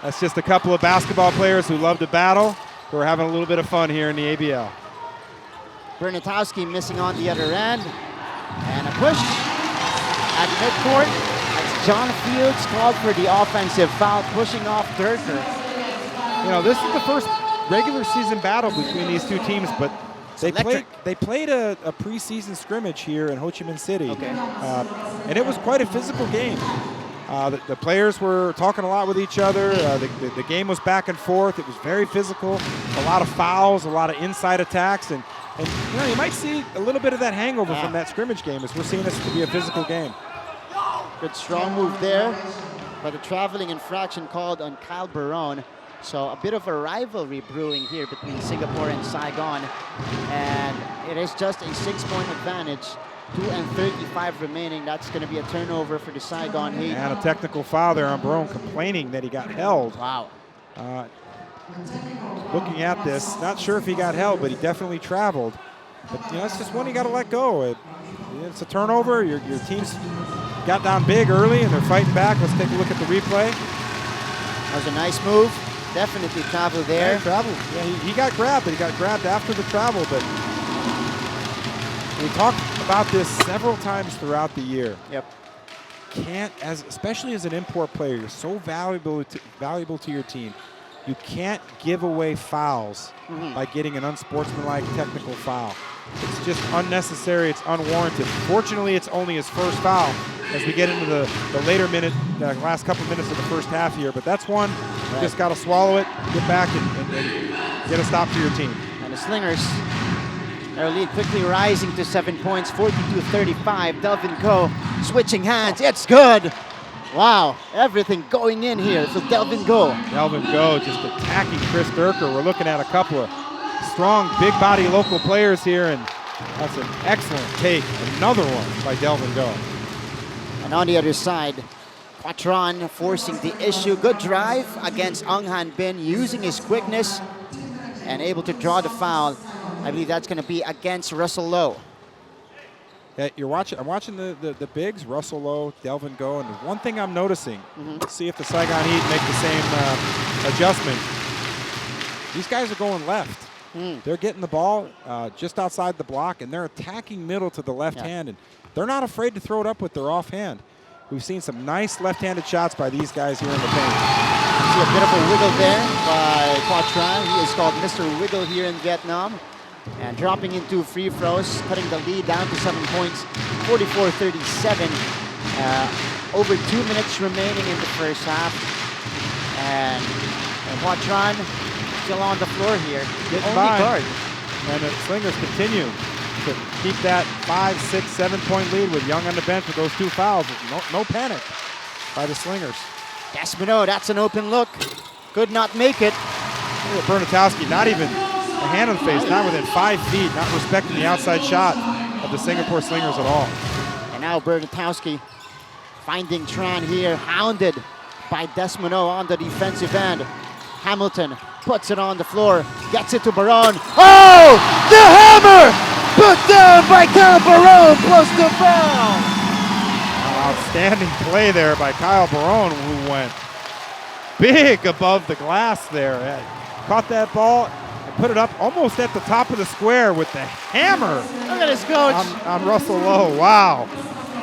That's just a couple of basketball players who love to battle, who are having a little bit of fun here in the ABL. Bernatowski missing on the other end. And a push at midcourt. As John Fields called for the offensive foul, pushing off Durker. You know, this is the first regular season battle between these two teams, but they played a preseason scrimmage here in Ho Chi Minh City. And it was quite a physical game. The players were talking a lot with each other. The game was back and forth. It was very physical. A lot of fouls, a lot of inside attacks, and you know, you might see a little bit of that hangover from that scrimmage game as we're seeing this to be a physical game. Good strong move there, but a traveling infraction called on Kyle Barone. So a bit of a rivalry brewing here between Singapore and Saigon, and it is just a 6-point advantage. 2:35 remaining. That's going to be a turnover for the Saigon Heat. And a technical foul there on Barone, complaining that he got held. Wow. Looking at this, not sure if he got held, but he definitely traveled. But you know, it's just one you got to let go. It's a turnover. Your team's got down big early, and they're fighting back. Let's take a look at the replay. That was a nice move. Definitely travel there. Yeah, travel. Yeah, he got grabbed, but he got grabbed after the travel. But we talked about this several times throughout the year. Yep. Especially as an import player, you're so valuable to your team. You can't give away fouls by getting an unsportsmanlike technical foul. It's just unnecessary. It's unwarranted. Fortunately, it's only his first foul as we get into the later last couple minutes of the first half here. But that's one. You just got to swallow it, get back, and get a stop to your team. And the Slingers, their lead quickly rising to 7 points, 42-35. Delvin Go switching hands. It's good. Wow, everything going in here for Delvin Go. Delvin Go just attacking Chris Durker. We're looking at a couple of strong, big body local players here, and that's an excellent take. Another one by Delvin Go. And on the other side, Quatron forcing the issue. Good drive against Ang Han Bin, using his quickness and able to draw the foul. I believe that's going to be against Russell Lowe. Yeah, I'm watching the bigs, Russell Lowe, Delvin Go, and one thing I'm noticing, see if the Saigon Heat make the same adjustment. These guys are going left. They're getting the ball just outside the block, and they're attacking middle to the left hand, and they're not afraid to throw it up with their offhand. We've seen some nice left-handed shots by these guys here in the paint. See a bit of a wiggle there by Quatron. He is called Mr. Wiggle here in Vietnam. And dropping into free throws, cutting the lead down to 7 points, 44-37. Over 2 minutes remaining in the first half. And Quatron still on the floor here. Getting Only by. guard. And the Slingers continue to keep that 5, 6, 7-point lead with Young on the bench with those 2 fouls. No panic by the Slingers. Desmond, that's an open look. Could not make it. Look at Bernatowski, not even a hand on the face, not within 5 feet, not respecting the outside shot of the Singapore Slingers at all. And now Bernatowski finding Tran here, hounded by Desmond on the defensive end. Hamilton puts it on the floor, gets it to Baron. Oh! The hammer! Put down by Kyle Baron, plus the foul! Outstanding play there by Kyle Baron, who went big above the glass there. Caught that ball and put it up almost at the top of the square with the hammer. Look at his coach. On Russell Lowe. Wow.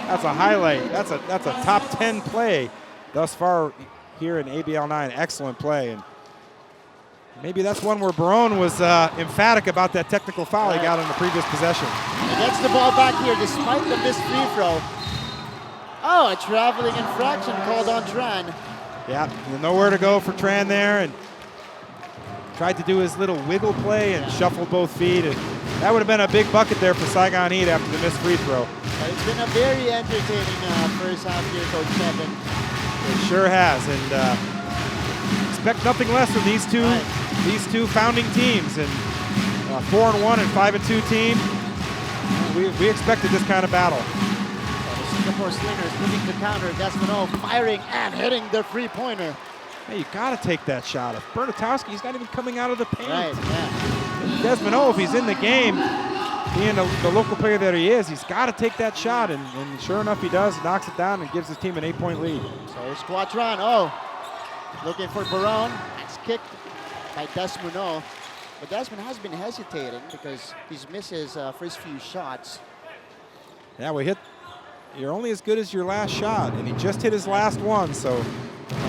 That's a highlight. That's a top 10 play thus far here in ABL 9. Excellent play. And maybe that's one where Barone was emphatic about that technical foul he got on the previous possession. He gets the ball back here despite the missed free throw. Oh, a traveling infraction called on Tran. Yeah, nowhere to go for Tran there, and tried to do his little wiggle play and shuffled both feet, and that would have been a big bucket there for Saigon Heat after the missed free throw. It's been a very entertaining first half here, Coach Kevin. It sure has, and expect nothing less from these two founding teams, and 4-1 and 5-2 team. We expected this kind of battle. The Singapore Slingers looking to counter. Desmond firing and hitting the three-pointer. Hey, you got to take that shot. If Bernatowski's not even coming out of the paint. Right, yeah. Desmond, if he's in the game, being the local player that he is, he's got to take that shot, and sure enough, he does. Knocks it down and gives his team an 8-point lead. So it's Quatron. Looking for Barone. That's kicked by Desmond. But Desmond has been hesitating because he's missed his first few shots. Yeah, you're only as good as your last shot, and he just hit his last one. So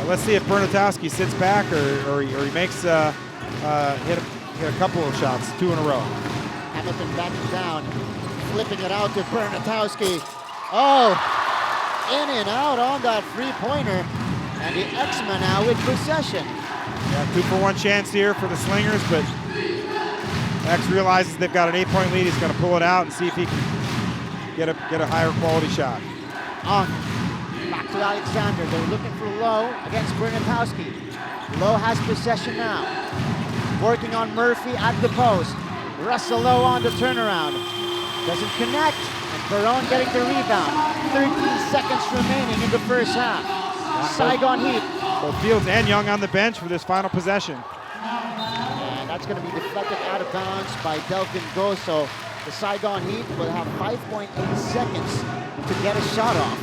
let's see if Bernatowski sits back or he makes hit a couple of shots, 2 in a row. Hamilton backing down, flipping it out to Bernatowski. In and out on that three-pointer, and the X-Men now with possession. Yeah, 2-for-1 chance here for the Slingers, but X realizes they've got an 8-point lead. He's going to pull it out and see if he can get a higher quality shot. Back to Alexander. They're looking for Lowe against Bernatowski. Lowe has possession now. Working on Murphy at the post. Russell Lowe on the turnaround. Doesn't connect. And Barone getting the rebound. 13 seconds remaining in the first half. Saigon Heat. Both Fields and Young on the bench for this final possession. And that's going to be deflected out of bounds by Delvin Go. So the Saigon Heat will have 5.8 seconds to get a shot off.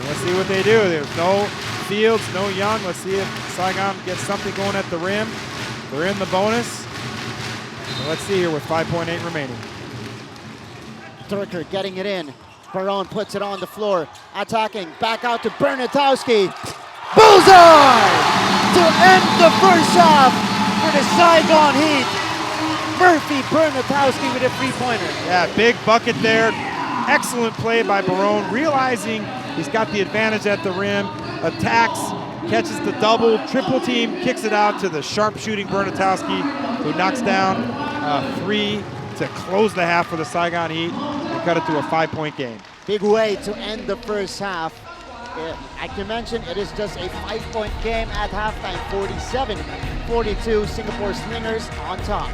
Let's see what they do. There's no Fields, no Young. Let's see if Saigon gets something going at the rim. They're in the bonus. So let's see here with 5.8 remaining. Turker getting it in. Barone puts it on the floor. Attacking. Back out to Bernatowski. Bullseye! To end the first half for the Saigon Heat. Murphy Bernatowski with a three-pointer. Yeah, big bucket there. Excellent play by Barone, realizing he's got the advantage at the rim, attacks, catches the double, triple team, kicks it out to the sharp-shooting Bernatowski, who knocks down 3 to close the half for the Saigon Heat and cut it to a 5-point game. Big way to end the first half. I can mention it is just a 5-point game at halftime, 47-42, Singapore Slingers on top.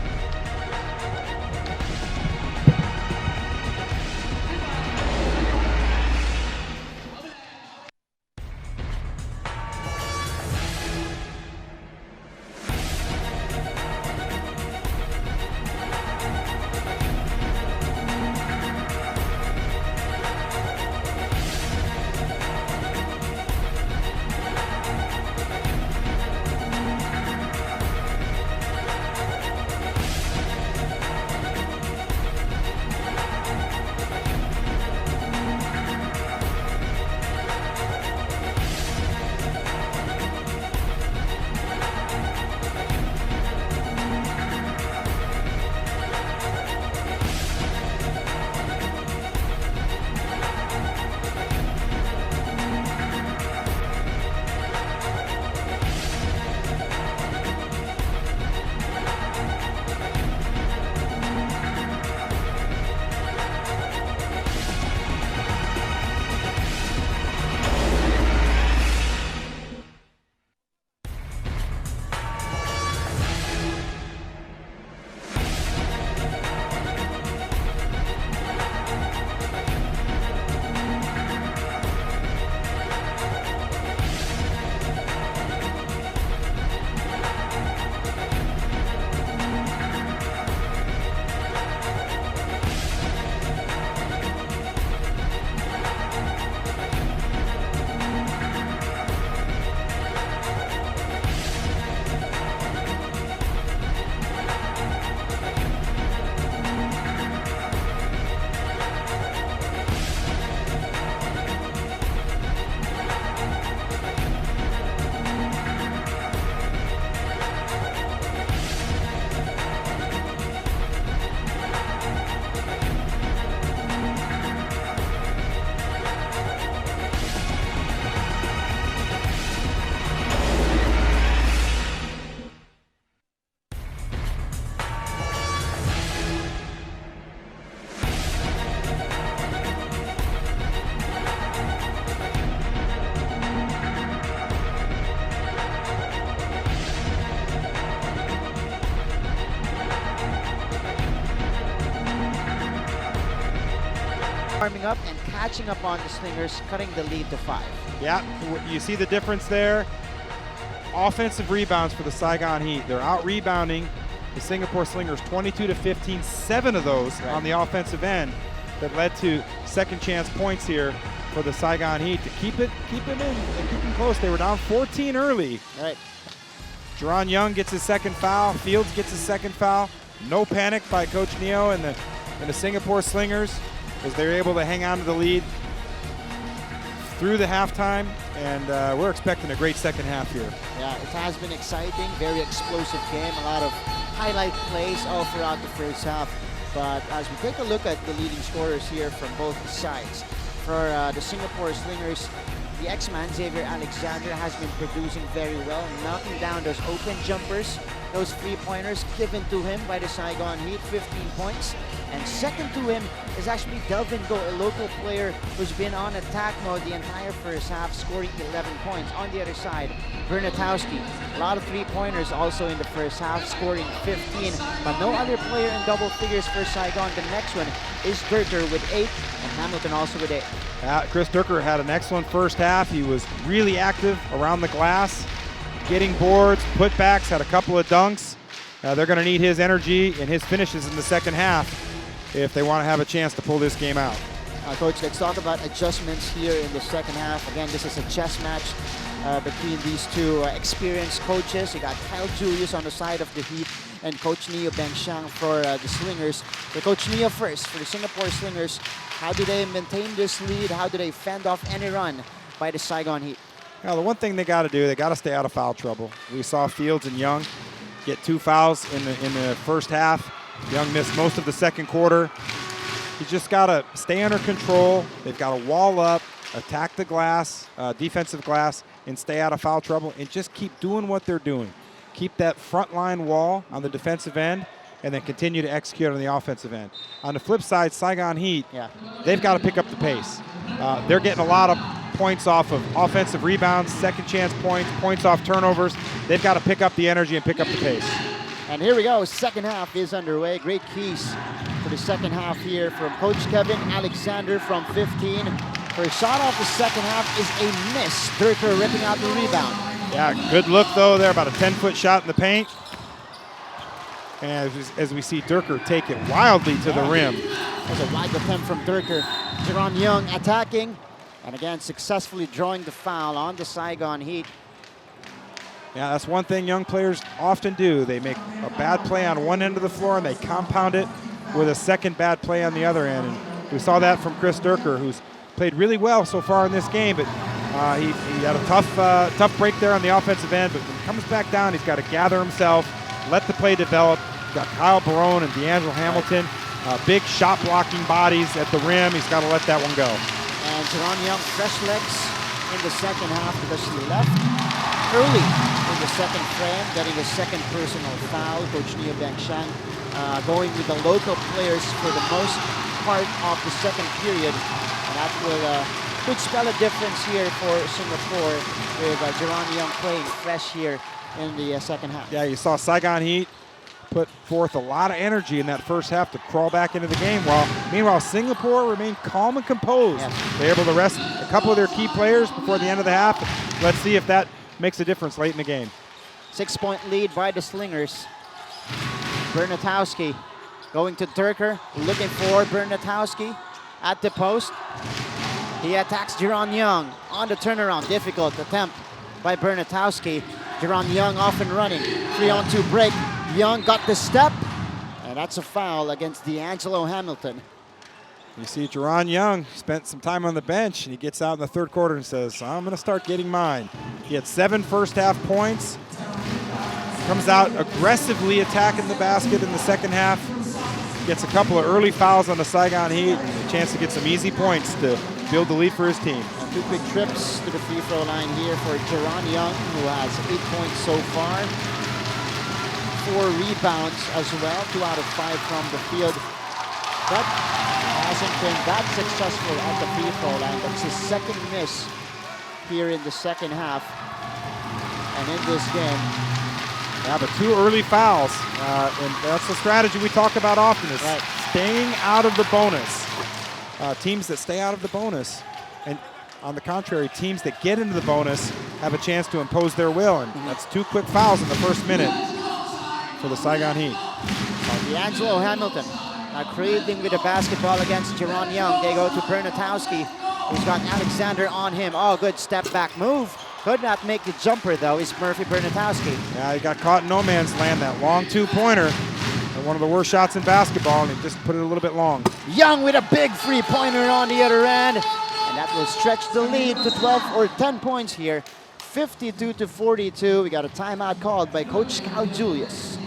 warming up and catching up on the Slingers, cutting the lead to 5. Yeah, you see the difference there. Offensive rebounds for the Saigon Heat. They're out rebounding the Singapore Slingers 22 to 15, 7 of those on the offensive end that led to second chance points here for the Saigon Heat to keep it in and keep them close. They were down 14 early. Right. Jerron Young gets his second foul. Fields gets his second foul. No panic by Coach Neo and the Singapore Slingers as they're able to hang on to the lead through the halftime, and we're expecting a great second half here. Yeah, it has been exciting, very explosive game, a lot of highlight plays all throughout the first half. But as we take a look at the leading scorers here from both sides, for the Singapore Slingers, the X-Man, Xavier Alexander, has been producing very well, knocking down those open jumpers, those three-pointers given to him by the Saigon Heat, 15 points. And second to him is actually Delvin Go, a local player who's been on attack mode the entire first half, scoring 11 points. On the other side, Bernatowski, a lot of three-pointers also in the first half, scoring 15. But no other player in double figures for Saigon. The next one is Durker with 8, and Hamilton also with 8. Chris Durker had an excellent first half. He was really active around the glass, getting boards, putbacks, had a couple of dunks. They're going to need his energy and his finishes in the second half if they want to have a chance to pull this game out. Coach, let's talk about adjustments here in the second half. Again, this is a chess match between these two experienced coaches. You got Kyle Julius on the side of the Heat and Coach Neo Bengshang for the Slingers. So Coach Neo first for the Singapore Slingers. How do they maintain this lead? How do they fend off any run by the Saigon Heat? Now, the one thing they got to do, they got to stay out of foul trouble. We saw Fields and Young get 2 fouls in the first half. Young missed most of the second quarter. You just got to stay under control. They've got to wall up, attack the glass, defensive glass, and stay out of foul trouble, and just keep doing what they're doing. Keep that front line wall on the defensive end, and then continue to execute on the offensive end. On the flip side, Saigon Heat, they've got to pick up the pace. They're getting a lot of points off of offensive rebounds, second chance points, points off turnovers. They've got to pick up the energy and pick up the pace. And here we go, second half is underway. Great keys for the second half here from Coach Kevin Alexander from 15. First shot off the second half is a miss. Durker ripping out the rebound. Yeah, good look though there, about a 10-foot shot in the paint. And as we see Durker take it wildly to the rim. That was a wide attempt from Durker. Jerron Young attacking, and again successfully drawing the foul on the Saigon Heat. Yeah, that's one thing young players often do. They make a bad play on one end of the floor and they compound it with a second bad play on the other end. And we saw that from Chris Durker, who's played really well so far in this game, but he had a tough break there on the offensive end, but when he comes back down, he's got to gather himself, let the play develop. He's got Kyle Barone and D'Angelo Hamilton, big shot blocking bodies at the rim. He's got to let that one go. And Jerron Young, fresh legs in the second half because he left early in the second frame, getting a second personal foul. Coach Neo Bengshang going with the local players for the most part of the second period. And that could spell a difference here for Singapore with Jerron Young playing fresh here in the second half. Yeah, you saw Saigon Heat put forth a lot of energy in that first half to crawl back into the game. Meanwhile, Singapore remained calm and composed. They're able to rest a couple of their key players before the end of the half. Let's see if that makes a difference late in the game. 6-point lead by the Slingers. Bernatowski going to Durker, looking for Bernatowski at the post. He attacks Jerron Young on the turnaround. Difficult attempt by Bernatowski. Jerron Young off and running. 3-on-2 break. Young got the step, and that's a foul against D'Angelo Hamilton. You see Jerron Young spent some time on the bench, and he gets out in the third quarter and says, I'm going to start getting mine. He had 7 first half points. Comes out aggressively attacking the basket in the second half. Gets a couple of early fouls on the Saigon Heat, and a chance to get some easy points to build the lead for his team. And 2 quick trips to the free throw line here for Jerron Young, who has 8 points so far. 4 rebounds as well, 2 out of 5 from the field. But hasn't been that successful at the free throw line. That's his second miss here in the second half. And in this game. Yeah, but 2 early fouls. And that's the strategy we talk about often, is staying out of the bonus. teams that stay out of the bonus. And on the contrary, teams that get into the bonus have a chance to impose their will. And that's 2 quick fouls in the first minute for the Saigon Heat. D'Angelo Hamilton creating with the basketball against Jerron Young. They go to Bernatowski, who's got Alexander on him. Oh, good step back move. Could not make the jumper, though, is Murphy Bernatowski. Yeah, he got caught in no man's land, that long 2-pointer. One of the worst shots in basketball, and he just put it a little bit long. Young with a big 3-pointer on the other end. And that will stretch the lead to 12 or 10 points here. 52-42. We got a timeout called by Coach Cal Julius.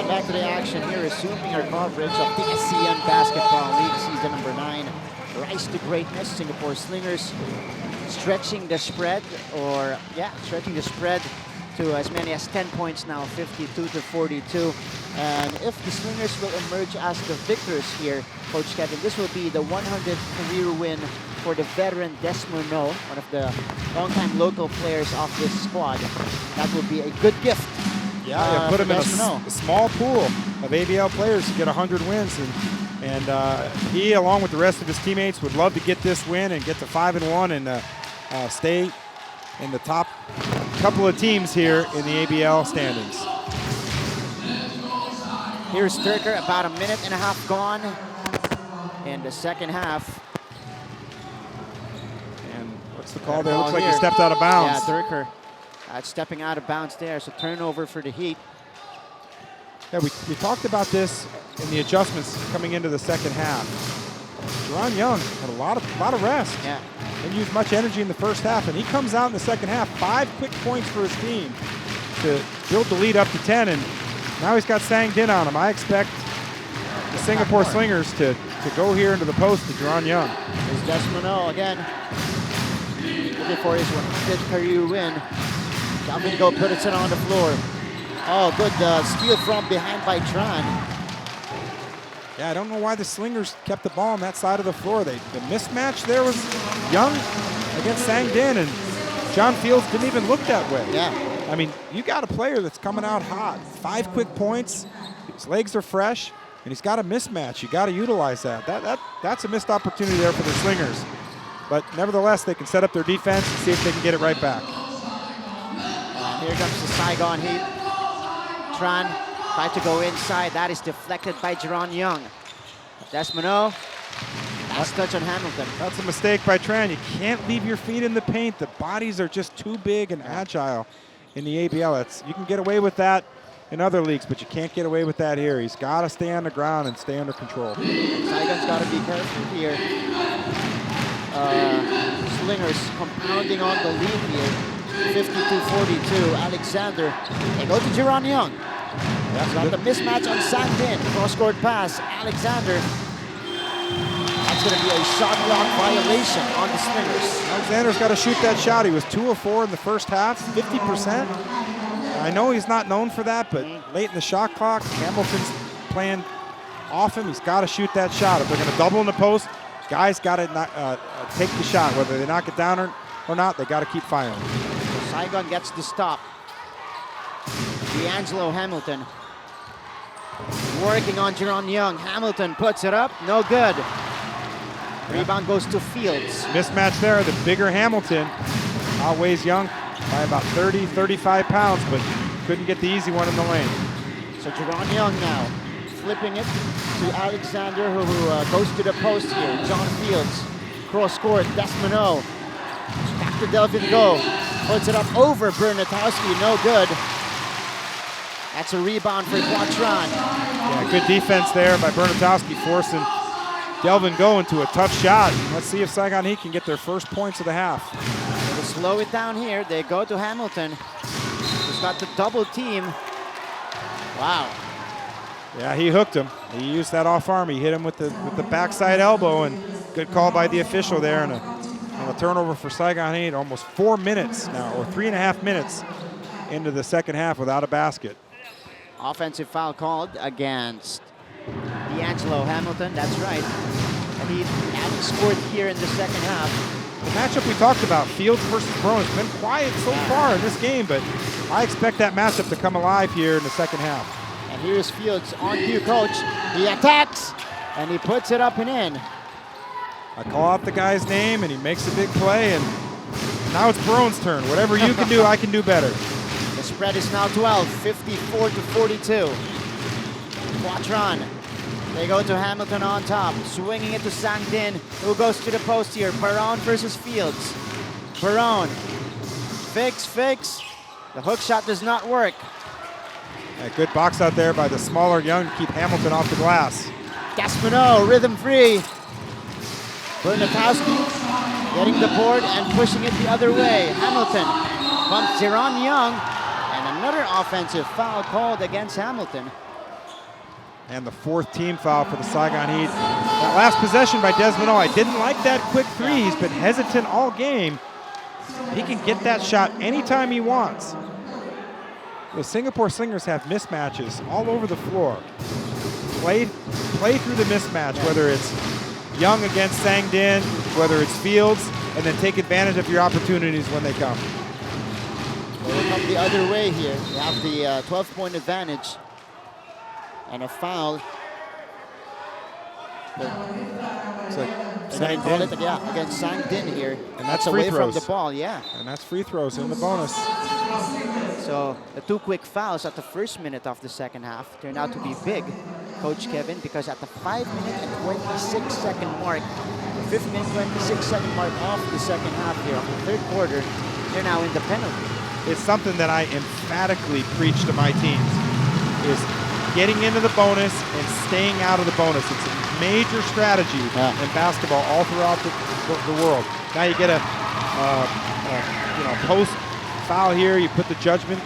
Back to the action here, resuming our coverage of the ASEAN Basketball League season number 9. Rise to greatness, Singapore Slingers stretching the spread, stretching the spread to as many as 10 points now, 52-42. And if the Slingers will emerge as the victors here, Coach Kevin, this will be the 100th career win for the veteran Desmond No, one of the longtime local players of this squad. That will be a good gift. Yeah, put him in a small pool of ABL players to get 100 wins, and he, along with the rest of his teammates, would love to get this win and get to 5-1 and stay in the top couple of teams here in the ABL standings. Here's Turker, about a minute and a half gone in the second half. And what's the call there? Looks like he stepped out of bounds. Yeah, Turker. Stepping out of bounds there, so turnover for the Heat. Yeah, we talked about this in the adjustments coming into the second half. Jerron Young had a lot of rest. Yeah. Didn't use much energy in the first half, and he comes out in the second half, 5 quick points for his team to build the lead up to 10, and now he's got Sang Din on him. I expect the Singapore Slingers to go here into the post to Jerron Young. There's Desmond No again, looking for his 100th career win. Domingo puts it on the floor. Oh, good steal from behind by Tran. Yeah, I don't know why the Slingers kept the ball on that side of the floor. The mismatch there was Young against Sang Din, and John Fields didn't even look that way. Yeah. I mean, you got a player that's coming out hot. 5 quick points, his legs are fresh, and he's got a mismatch. You got to utilize that. That's a missed opportunity there for the Slingers. But nevertheless, they can set up their defense and see if they can get it right back. Here comes the Saigon Heat. Tran tried to go inside. That is deflected by Jerron Young. Desmond No. Last touch on Hamilton. That's a mistake by Tran. You can't leave your feet in the paint. The bodies are just too big and agile in the ABL. You can get away with that in other leagues, but you can't get away with that here. He's got to stay on the ground and stay under control. Saigon's got to be careful here. Slingers compounding on the lead here. 52-42. Alexander. They go to Jerron Young. He's got the mismatch on Sang Din. Cross-court pass. Alexander. That's going to be a shot clock violation on the Slingers. Alexander's got to shoot that shot. He was 2 of 4 in the first half, 50%. I know he's not known for that, but late in the shot clock, Hamilton's playing off him. He's got to shoot that shot. If they're going to double in the post, guys got to take the shot. Whether they knock it down or not, they got to keep firing. So Saigon gets the stop. D'Angelo Hamilton working on Jerron Young. Hamilton puts it up, no good. Rebound goes to Fields. Mismatch there. The bigger Hamilton outweighs Young by about 30, 35 pounds, but couldn't get the easy one in the lane. So Jerron Young now flipping it to Alexander, who goes to the post here. John Fields, cross court, Desmond No. Back to Delvin Go. Puts it up over Bernatowski, no good. That's a rebound for Quatron. Yeah, good defense there by Bernatowski, forcing Delvin Go into a tough shot. Let's see if Saigon Heat can get their first points of the half. To slow it down here, they go to Hamilton. He's got the double team. Wow. Yeah, he hooked him. He used that off arm. He hit him with the backside elbow, and good call by the official there, and a turnover for Saigon Heat. Almost 4 minutes now, or 3.5 minutes into the second half without a basket. Offensive foul called against D'Angelo Hamilton. That's right. And he hasn't scored here in the second half. The matchup we talked about, Fields versus Brown, has been quiet so far in this game, but I expect that matchup to come alive here in the second half. And here's Fields on cue, coach. He attacks, and he puts it up and in. I call out the guy's name, and he makes a big play, and now it's Brown's turn. Whatever you can do, I can do better. The spread is now 12, 54-42. Quatron. They go to Hamilton on top, swinging it to Sang Din, who goes to the post here. Barone versus Fields. Barone. Fix. The hook shot does not work. A good box out there by the smaller Young to keep Hamilton off the glass. Gaspino, rhythm free. Bernatowski getting the board and pushing it the other way. Hamilton bumps Zeron Young, and another offensive foul called against Hamilton. And the fourth team foul for the Saigon Heat. That last possession by Desmond, I didn't like that quick three. He's been hesitant all game. He can get that shot anytime he wants. The Singapore Slingers have mismatches all over the floor. Play through the mismatch, whether it's Young against Sang Din, whether it's Fields, and then take advantage of your opportunities when they come. Well, we'll come the other way here. You have the 12-point advantage. And a foul. So Sang Call Din. it, against Sang Din here. And that's away free from throws. the ball, yeah. And that's free throws in the bonus. So the two quick fouls at the first minute of the second half turned out to be big, Coach Kevin, because at the 5-minute and 26-second mark, the 5th minute, 26-second mark of the second half here of the third quarter, they're now in the penalty. It's something that I emphatically preach to my teams, is getting into the bonus and staying out of the bonus. It's a major strategy in basketball all throughout the world. Now you get a post foul here. You put the judgment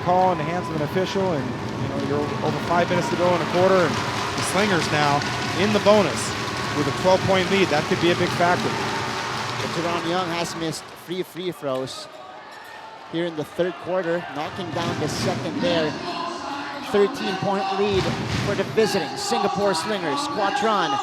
call in the hands of an official, and you're over 5 minutes to go in a quarter, and the Slingers now in the bonus with a 12-point lead. That could be a big factor. But Zeron Young has missed free throws here in the third quarter, knocking down the second there. 13-point lead for the visiting Singapore Slingers. Quatron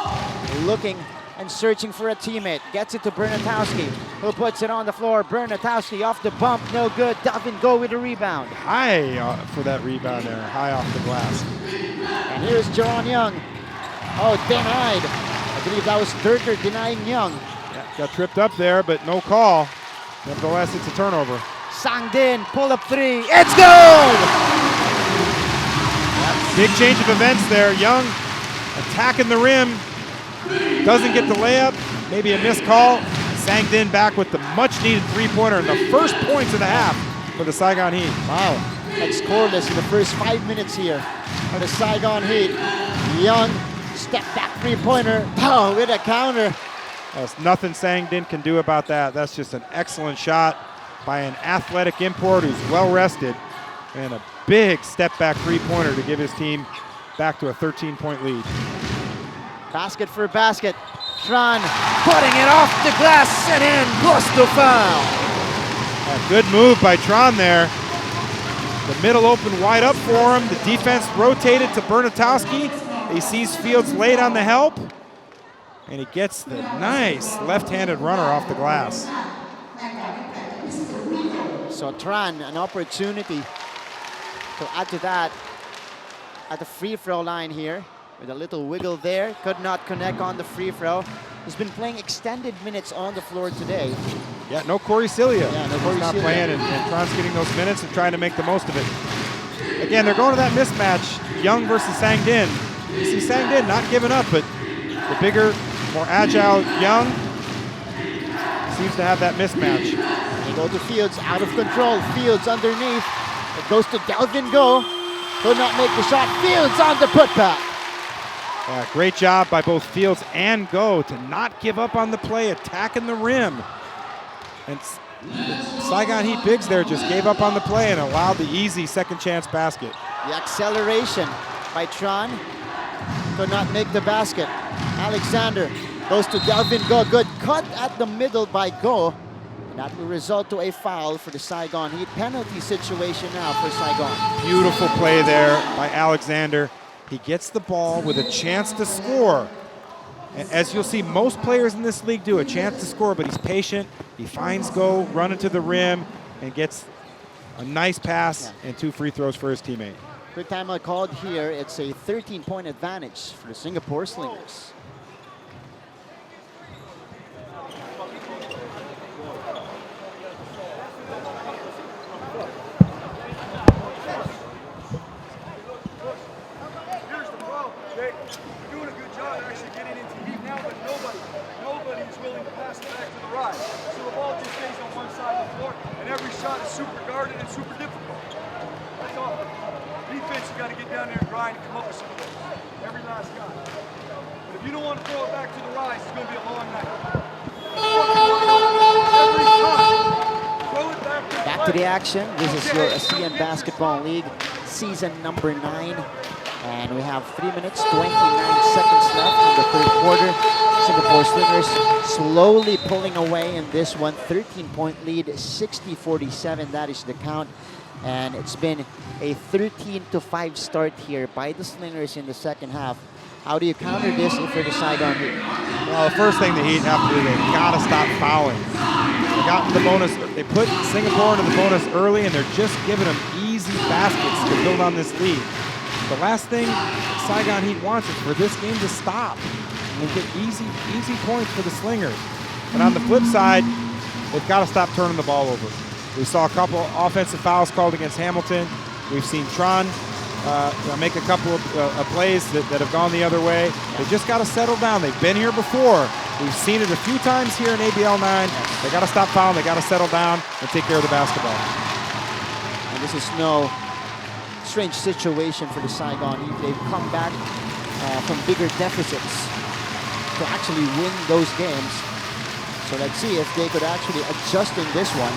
looking and searching for a teammate. Gets it to Bernatowski, who puts it on the floor. Bernatowski off the bump, no good. Delvin Go with a rebound. High for that rebound there, high off the glass. And here's Zeron Young. Oh, denied. I believe that was Durker denying Young. Yeah, got tripped up there, but no call. Nevertheless, it's a turnover. Sang Din, pull up three. It's good! Big change of events there. Young attacking the rim. Doesn't get the layup. Maybe a missed call. Sang Din back with the much-needed three-pointer in the first points of the half for the Saigon Heat. Wow. That's scoreless in the first 5 minutes here for the Saigon Heat. Young, step back three-pointer. Oh, with a counter. There's nothing Sang Din can do about that. That's just an excellent shot by an athletic import who's well-rested, and a big step-back three-pointer to give his team back to a 13-point lead. Basket for basket. Tron putting it off the glass and in. Plus the foul. A good move by Tron there. The middle open wide up for him. The defense rotated to Bernatowski. He sees Fields late on the help, and he gets the nice left-handed runner off the glass. So Tron, an opportunity to add to that at the free throw line here with a little wiggle there. Could not connect on the free throw. He's been playing extended minutes on the floor today. Yeah, no Corey Celia. Yeah, no He's Corey not Celia. playing, and Tron's getting those minutes and trying to make the most of it. Again, they're going to that mismatch, Young versus Sang Din. You see Sang Din not giving up, but the bigger, more agile Young seems to have that mismatch. They go to Fields, out of control. Fields underneath. It goes to Delvin Go. Could not make the shot. Fields on the putback. Yeah, great job by both Fields and Go to not give up on the play, attacking the rim. And Saigon Heat bigs there just gave up on the play and allowed the easy second chance basket. The acceleration by Tron. Could not make the basket. Alexander goes to Delvin Go. Good cut at the middle by Go. And that will result to a foul for the Saigon Heat. Penalty situation now for Saigon. Beautiful play there by Alexander. He gets the ball with a chance to score. As you'll see, most players in this league do, a chance to score, but he's patient. He finds Go, running to the rim, and gets a nice pass and 2 free throws for his teammate. Quick timeout called here. It's a 13-point advantage for the Singapore Slingers. Nobody's willing to pass it back to the rise. So the ball just stays on one side of the floor, and every shot is super guarded and super difficult. That's all. Defense, you got to get down there and grind and come up with some of those. Every last guy. But if you don't want to throw it back to the rise, it's going to be a long night. Every time, throw it back to the action. This is your ASEAN Basketball League season number 9. And we have 3 minutes, 29 seconds left in the third quarter. Singapore Slingers slowly pulling away in this one. 13-point lead, 60-47, that is the count. And it's been a 13-5 start here by the Slingers in the second half. How do you counter this if you're the Saigon Heat? Well, the first thing the Heat have to do, they've got to stop fouling. They got the bonus. They put Singapore into the bonus early, and they're just giving them easy baskets to build on this lead. The last thing Saigon Heat wants is for this game to stop and get easy points for the Slingers. But on the flip side, they've got to stop turning the ball over. We saw a couple offensive fouls called against Hamilton. We've seen Tron make a couple of plays that have gone the other way. They just got to settle down. They've been here before. We've seen it a few times here in ABL 9. They got to stop fouling. They got to settle down and take care of the basketball. And this is no strange situation for the Saigon Heat. They've come back from bigger deficits to actually win those games. So let's see if they could actually adjust in this one.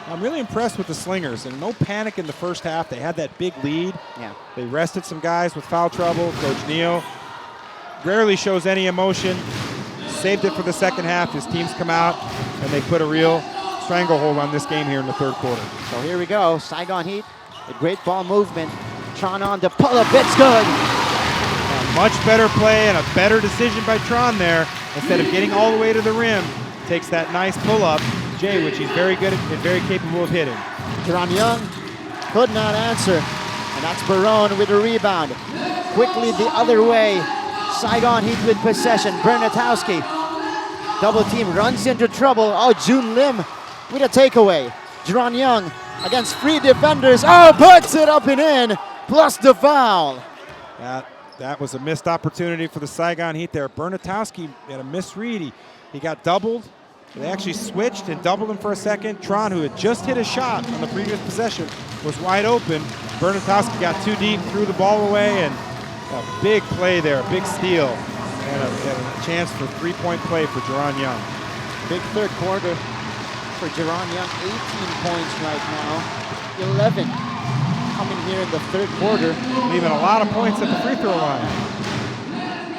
I'm really impressed with the Slingers, and no panic in the first half. They had that big lead. Yeah. They rested some guys with foul trouble. Coach Neal rarely shows any emotion. Saved it for the second half. His teams come out, and they put a real stranglehold on this game here in the third quarter. So here we go. Saigon Heat, a great ball movement. Tron on the pull-up, it's good. A much better play and a better decision by Tron there. Instead of getting all the way to the rim, takes that nice pull-up, Jay, which he's very good at and very capable of hitting. Jerron Young could not answer, and that's Barone with a rebound. Quickly the other way, Saigon Heat with possession. Bernatowski, double team, runs into trouble. Oh, Jun Lim with a takeaway. Jerron Young against 3 defenders. Oh, puts it up and in, plus the foul. That was a missed opportunity for the Saigon Heat there. Bernatowski had a misread. He got doubled. They actually switched and doubled him for a second. Tron, who had just hit a shot on the previous possession, was wide open. Bernatowski got too deep, threw the ball away, and a big play there, a big steal, and a chance for 3-point play for Jerron Young. Big third quarter for Jerron Young, 18 points right now, 11 coming here in the third quarter. Leaving a lot of points at the free throw line.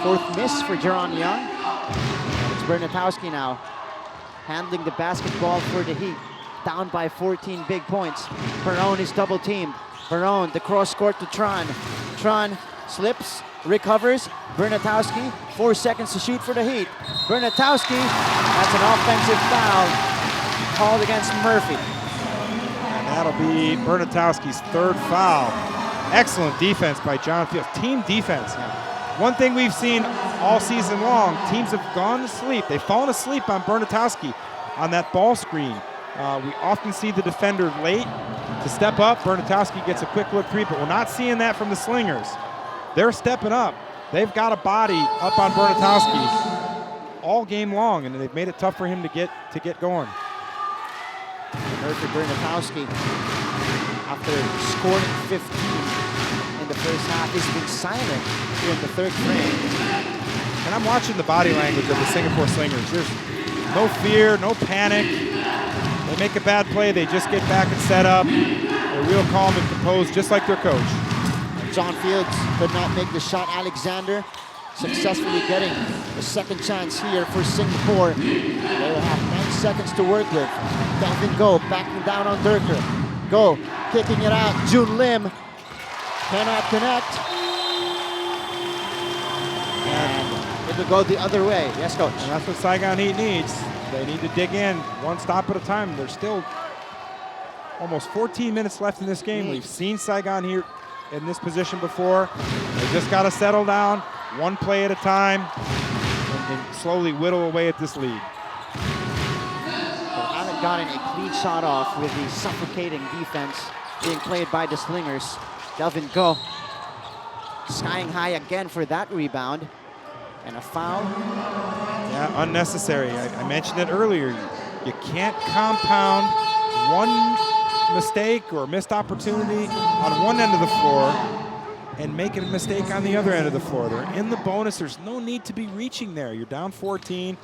4th miss for Jerron Young. It's Bernatowski now, handling the basketball for the Heat. Down by 14 big points. Barone is double teamed. Barone, the cross court to Tron. Tron slips, recovers. Bernatowski, 4 seconds to shoot for the Heat. Bernatowski, that's an offensive foul called against Murphy. And that'll be Bernatowski's 3rd foul. Excellent defense by John Fields. Team defense. One thing we've seen all season long, teams have gone to sleep. They've fallen asleep on Bernatowski on that ball screen. We often see the defender late to step up. Bernatowski gets a quick look 3, but we're not seeing that from the Slingers. They're stepping up. They've got a body up on Bernatowski all game long, and they've made it tough for him to get going. Murphy Bernatowski, after scoring 15, in the first half. He's been silent here in the third frame. And I'm watching the body language of the Singapore Slingers. There's no fear, no panic. They make a bad play, they just get back and set up. They're real calm and composed, just like their coach. John Fields could not make the shot. Alexander successfully getting a second chance here for Singapore. They will have 9 seconds to work with. Devin Go backing down on Durker. Go kicking it out. Jun Lim cannot connect. And it will go the other way. Yes, coach. And that's what Saigon Heat needs. They need to dig in one stop at a time. There's still almost 14 minutes left in this game. We've seen Saigon Heat in this position before. They just got to settle down, one play at a time, and slowly whittle away at this lead. They haven't gotten a clean shot off with the suffocating defense being played by the Slingers. Delvin Go skying high again for that rebound. And a foul. Yeah, unnecessary. I mentioned it earlier. You can't compound one mistake or missed opportunity on one end of the floor and make a mistake on the other end of the floor. They're in the bonus. There's no need to be reaching there. You're down 14.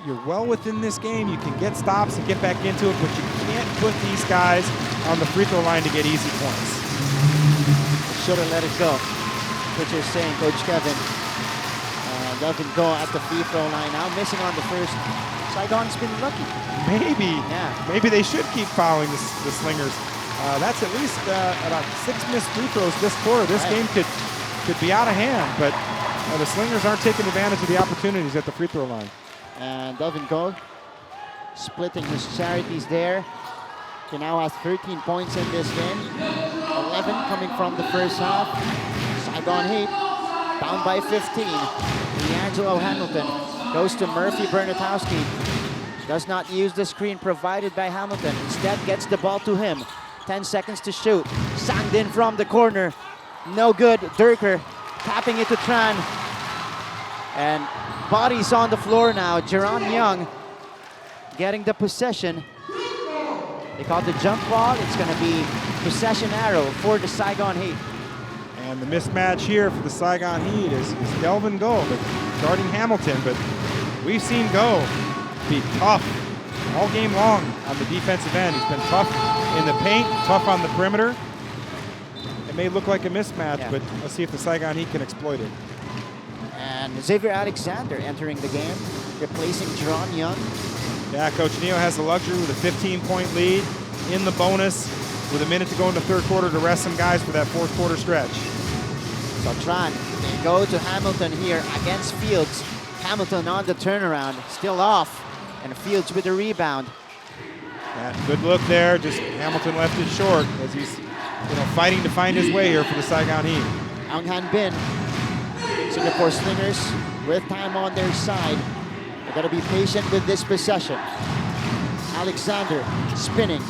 You're well within this game. You can get stops and get back into it, but you can't put these guys on the free throw line to get easy points. Should have let it go. What you're saying, Coach Kevin. Delvin Go at the free throw line now, missing on the first. Saigon's been lucky. Maybe they should keep fouling the Slingers. That's at least about 6 missed free throws this quarter. This game could be out of hand, but the Slingers aren't taking advantage of the opportunities at the free throw line. And Delvin Go splitting his charities there. He now has 13 points in this game. 11 coming from the first half. Saigon Heat down by 15. D'Angelo Hamilton goes to Murphy Bernatowski. Does not use the screen provided by Hamilton. Instead gets the ball to him. 10 seconds to shoot. Sanged in from the corner. No good. Durker tapping it to Tran. And bodies on the floor now. Jerron Young getting the possession. They call the jump ball. It's going to be possession arrow for the Saigon Heat. And the mismatch here for the Saigon Heat is Delvin Go, guarding Hamilton. But we've seen Go be tough all game long on the defensive end. He's been tough in the paint, tough on the perimeter. It may look like a mismatch, but let's see if the Saigon Heat can exploit it. And Xavier Alexander entering the game, replacing Jerron Young. Yeah, Coach Neal has the luxury with a 15-point lead in the bonus with a minute to go in the third quarter to rest some guys for that fourth quarter stretch. So Tran, they go to Hamilton here against Fields. Hamilton on the turnaround, still off, and Fields with the rebound. Yeah, good look there, just Hamilton left it short as he's fighting to find his way here for the Saigon Heat. Ang Han Bin, Singapore Slingers with time on their side. They gotta be patient with this possession. Alexander spinning,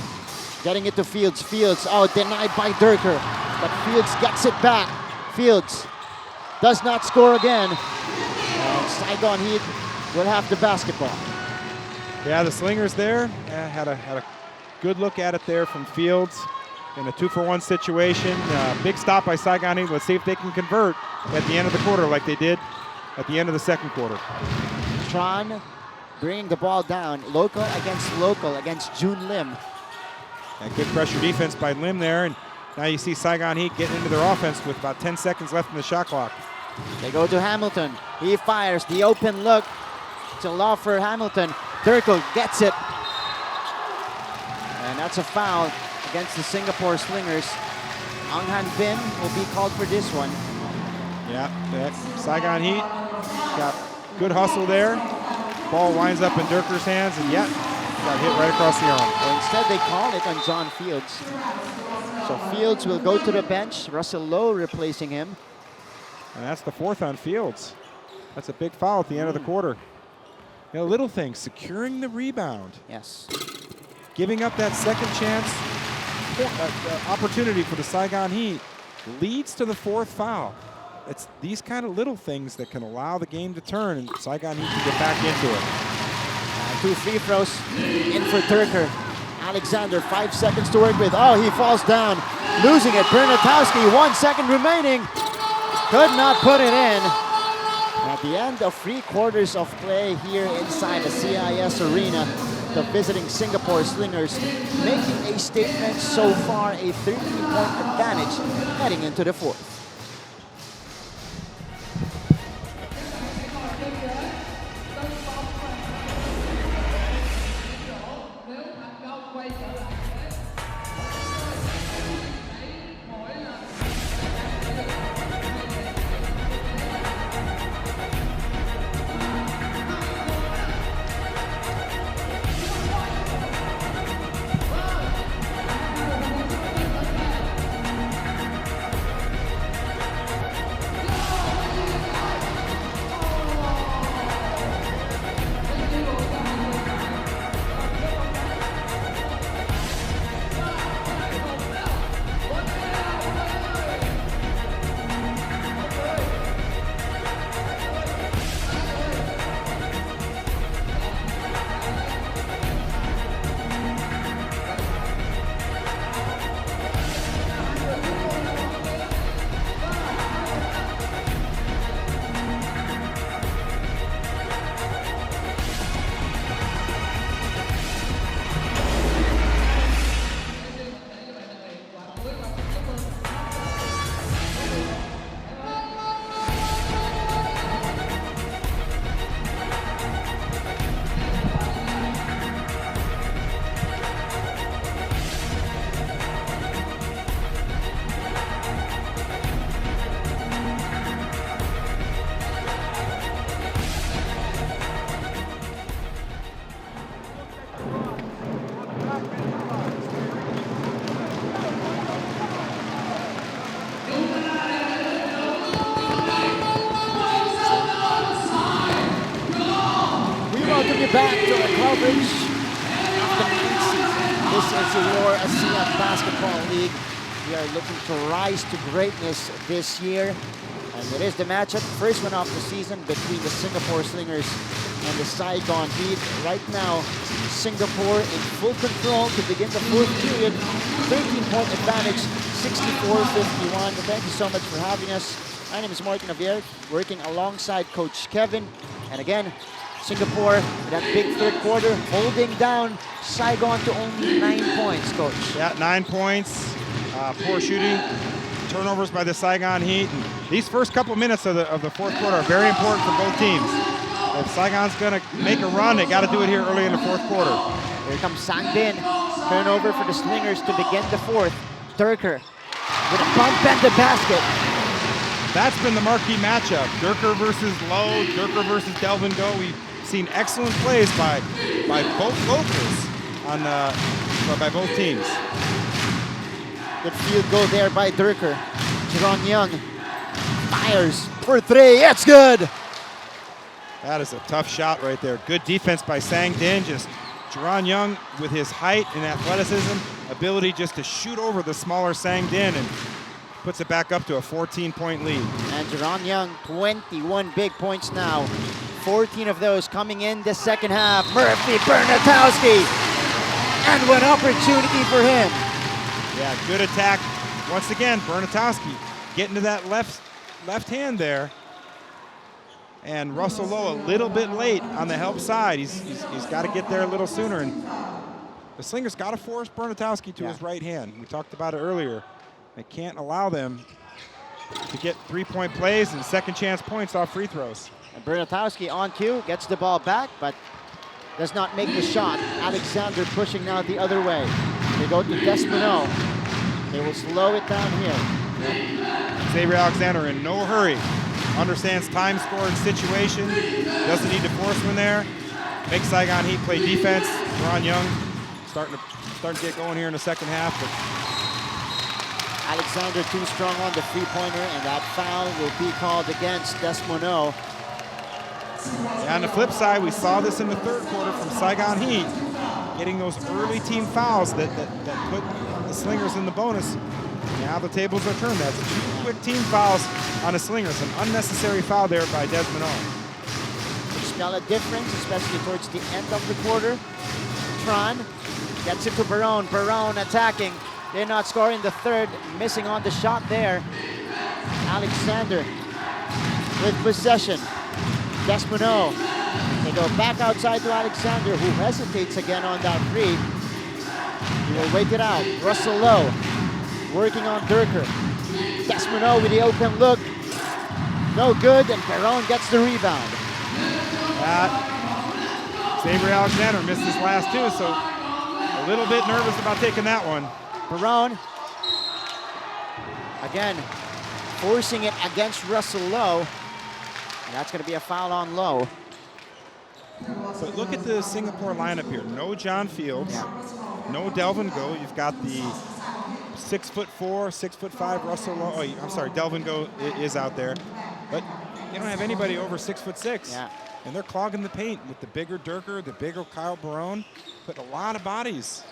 getting it to Fields. Fields, denied by Durker, but Fields gets it back. Fields does not score again. And Saigon Heat will have the basketball. Yeah, the Slingers there had a good look at it there from Fields in a 2-for-1 situation. Big stop by Saigon Heat. Let's see if they can convert at the end of the quarter like they did at the end of the second quarter. Tran bringing the ball down, local against Jun Lim. Good pressure defense by Lim there, and now you see Saigon Heat getting into their offense with about 10 seconds left in the shot clock. They go to Hamilton. He fires the open look to lob for Hamilton. Durkel gets it. And that's a foul against the Singapore Slingers. Ang Han Bin will be called for this one. Yeah, Saigon Heat got good hustle there. Ball winds up in Durker's hands, and got hit right across the arm. Well, instead, they call it on John Fields. So Fields will go to the bench. Russell Lowe replacing him. And that's the fourth on Fields. That's a big foul at the end of the quarter. Little things, securing the rebound. Yes. Giving up that second chance opportunity for the Saigon Heat leads to the fourth foul. It's these kind of little things that can allow the game to turn, and Saigon Heat to get back into it. 2 free throws in for Durker. Alexander, 5 seconds to work with. Oh, he falls down, losing it. Bernatowski, 1 second remaining. Could not put it in. At the end of 3/4 of play here inside the CIS Arena, the visiting Singapore Slingers making a statement so far, a 13-point advantage heading into the fourth. Back to our coverage of the 9th season. This is your ASEAN Basketball League. We are looking to rise to greatness this year. And it is the matchup, first one of the season between the Singapore Slingers and the Saigon Heat. Right now, Singapore in full control to begin the fourth period. 13-point advantage, 64-51. Thank you so much for having us. My name is Martin Javier, working alongside Coach Kevin. And again, Singapore, that big third quarter, holding down Saigon to only 9 points, Coach. Yeah, 9 points. Poor shooting. Turnovers by the Saigon Heat. And these first couple minutes of the fourth quarter are very important for both teams. If Saigon's going to make a run, they got to do it here early in the fourth quarter. Here comes Sang Bin. Turnover for the Slingers to begin the fourth. Durker with a bump and the basket. That's been the marquee matchup. Durker versus Lowe, Durker versus Delvin Go. We've seen excellent plays by both locals by both teams. Good field goal there by Durker. Jerron Young fires for three. It's good. That is a tough shot right there. Good defense by Sang Din. Just Jerron Young with his height and athleticism, ability just to shoot over the smaller Sang Din and puts it back up to a 14-point lead. And Jerron Young, 21 big points now. 14 of those coming in the second half. Murphy Bernatowski. And one opportunity for him. Yeah, good attack. Once again, Bernatowski getting to that left hand there. And Russell Lowe a little bit late on the help side. He's got to get there a little sooner. And the Slingers got to force Bernatowski to his right hand. We talked about it earlier. They can't allow them to get three-point plays and second chance points off free throws. And Bernatowski on cue, gets the ball back, but does not make the shot. Alexander pushing now the other way. They go to Desmond. They will slow it down here. Xavier Alexander in no hurry. Understands time scoring situation. Doesn't need to force one there. Makes Saigon Heat play defense. Ron Young starting to get going here in the second half. But Alexander too strong on the three-pointer, and that foul will be called against Desmono. Yeah, on the flip side, we saw this in the third quarter from Saigon Heat, getting those early team fouls that put the Slingers in the bonus. Now the tables are turned. That's 2 quick team fouls on the Slingers. An unnecessary foul there by Desmond. You smell a difference, especially towards the end of the quarter. Tron Gets it to Barone. Barone attacking. They're not scoring the third. Missing on the shot there. Alexander with possession. Desmono. They go back outside to Alexander, who hesitates again on that three. He will wait it out. Russell Lowe working on Durker. Desmono with the open look. No good, and Perron gets the rebound. Xavier Alexander missed his last two, so a little bit nervous about taking that one. Perron, again, forcing it against Russell Lowe. And that's going to be a foul on Lowe. But look at the Singapore lineup here. No John Fields, no Delvin Go. You've got the 6'4", 6'5" Russell Lowe. Oh, I'm sorry, Delvin Go is out there. But you don't have anybody over 6'6". Yeah. And they're clogging the paint with the bigger Durker, the bigger Kyle Barone. Put a lot of bodies.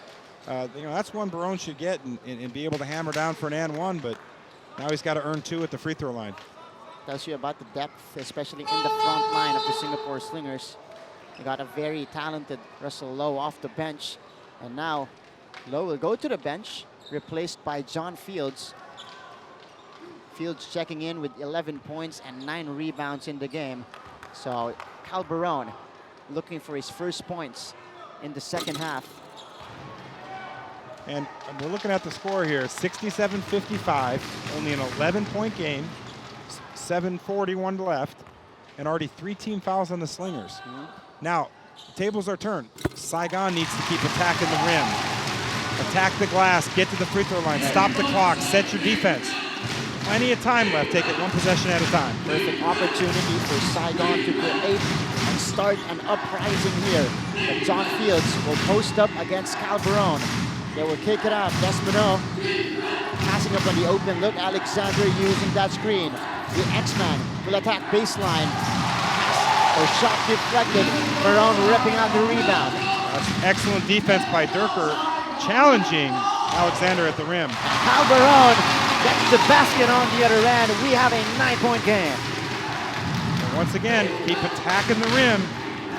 That's one Barone should get and be able to hammer down for an and one, but now he's got to earn two at the free throw line. Tells you about the depth, especially in the front line of the Singapore Slingers. They got a very talented Russell Lowe off the bench. And now Lowe will go to the bench, replaced by John Fields. Fields checking in with 11 points and 9 rebounds in the game. So Cal Barone looking for his first points in the second half. And we're looking at the score here, 67-55, only an 11-point game, 7:41 left, and already 3 team fouls on the Slingers. Now, the tables are turned. Saigon needs to keep attacking the rim. Attack the glass, get to the free throw line, stop the clock, set your defense. Plenty of time left, take it one possession at a time. Perfect opportunity for Saigon to create and start an uprising here. But John Fields will post up against Cal Barone. They will kick it out. Desmono passing up on the open look. Alexander using that screen. The X-Man will attack baseline. Or shot deflected. Barone ripping out the rebound. That's excellent defense by Durker, challenging Alexander at the rim. Cal Barone gets the basket on the other end. We have a 9-point game. And once again, keep attacking the rim.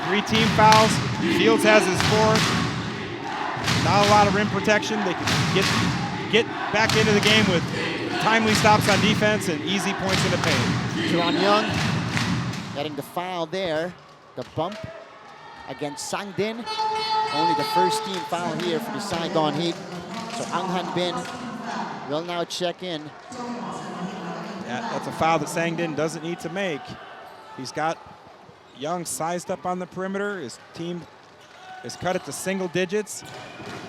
3 team fouls. Fields has his 4th. Not a lot of rim protection. They can get back into the game with timely stops on defense and easy points in the paint. Jerron Young getting the foul there. The bump against Sang Din. Only the first team foul here for the Saigon Heat. So Ang Han Bin will now check in. Yeah, that's a foul that Sang Din doesn't need to make. He's got Young sized up on the perimeter. His team is cut it to single digits.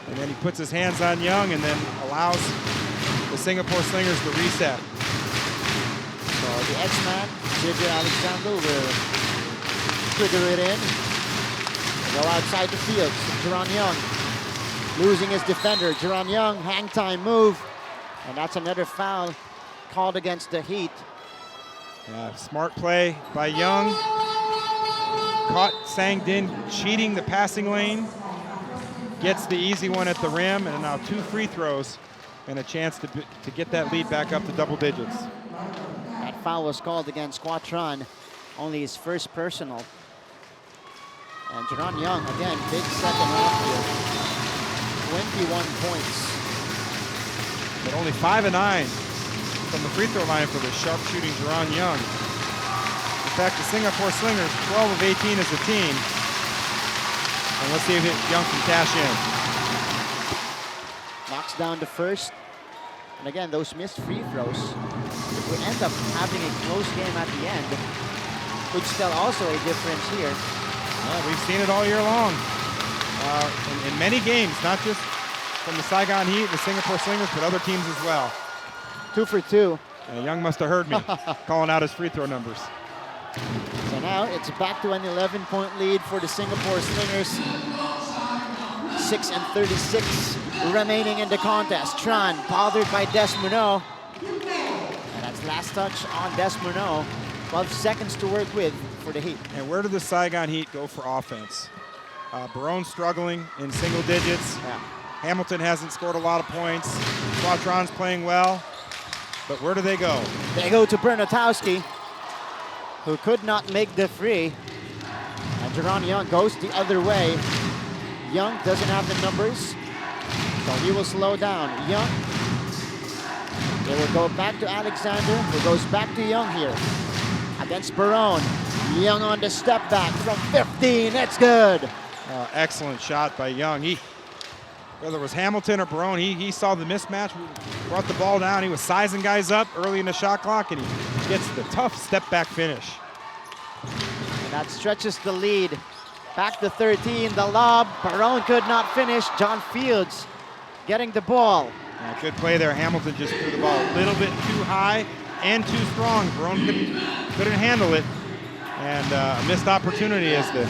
And then he puts his hands on Young and then allows the Singapore Slingers to reset. So the X-Man, J.J. Alexander, will trigger it in. Go outside the field. Jerron Young losing his defender. Jerron Young, hang time move. And that's another foul called against the Heat. Smart play by Young. Caught Sang Din cheating the passing lane. Gets the easy one at the rim, and now 2 free throws and a chance to get that lead back up to double digits. That foul was called against Quatron, only his first personal. And Jerron Young, again, big second half here. 21 points. But only 5 of 9 from the free throw line for the sharp shooting Jerron Young. In fact, the Singapore Slingers, 12 of 18 as a team. And let's see if Young can cash in. Knocks down the first. And again, those missed free throws, if we end up having a close game at the end, could spell also a difference here. Well, we've seen it all year long. In many games, not just from the Saigon Heat, the Singapore Slingers, but other teams as well. 2 for 2. Young must have heard me calling out his free throw numbers. So now it's back to an 11-point lead for the Singapore Slingers. 6:36 remaining in the contest. Tran bothered by Desmono. And that's last touch on Desmono. 12 seconds to work with for the Heat. And where did the Saigon Heat go for offense? Barone struggling in single digits. Yeah. Hamilton hasn't scored a lot of points. Quatron's playing well. But where do they go? They go to Bernatowski, who could not make the free. And Jerron Young goes the other way. Young doesn't have the numbers. So he will slow down. Young. They will go back to Alexander, who goes back to Young here. Against Barone. Young on the step back from 15. That's good. Excellent shot by Young. Whether it was Hamilton or Barone, he saw the mismatch, brought the ball down. He was sizing guys up early in the shot clock, and he gets the tough step back finish. And that stretches the lead. Back to 13, the lob. Barone could not finish. John Fields getting the ball. Yeah, good play there. Hamilton just threw the ball a little bit too high and too strong. Barone couldn't handle it. And a missed opportunity as the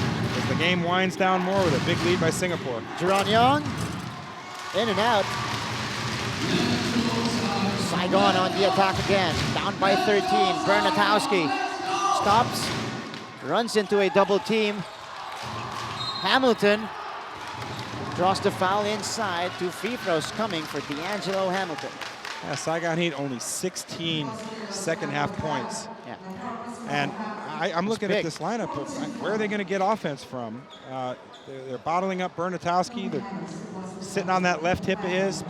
game winds down more with a big lead by Singapore. Jerron Young, in and out. Saigon on the attack again. Down by 13. Bernatowski stops, runs into a double team. Hamilton draws the foul inside. 2 free throws coming for D'Angelo Hamilton. Yeah, Saigon Heat only 16 second half points. Yeah. And I'm looking at this lineup of where are they going to get offense from? They're bottling up Bernatowski. They're sitting on that left hip of his.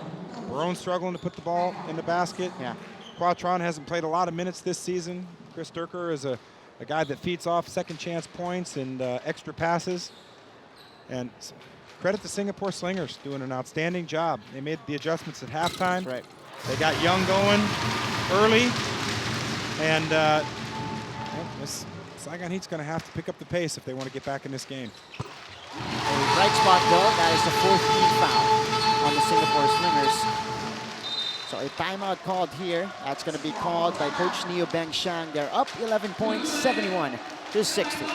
Barone struggling to put the ball in the basket. Yeah. Quatron hasn't played a lot of minutes this season. Chris Durker is a guy that feeds off second chance points and extra passes. And credit to Singapore Slingers doing an outstanding job. They made the adjustments at halftime. That's right. They got Young going early. And Saigon Heat's going to have to pick up the pace if they want to get back in this game. A bright spot though, that is the 14th foul on the Singapore Slingers. So a timeout called here. That's going to be called by Coach Neo Beng Shang. They're up 11 points, 71-60.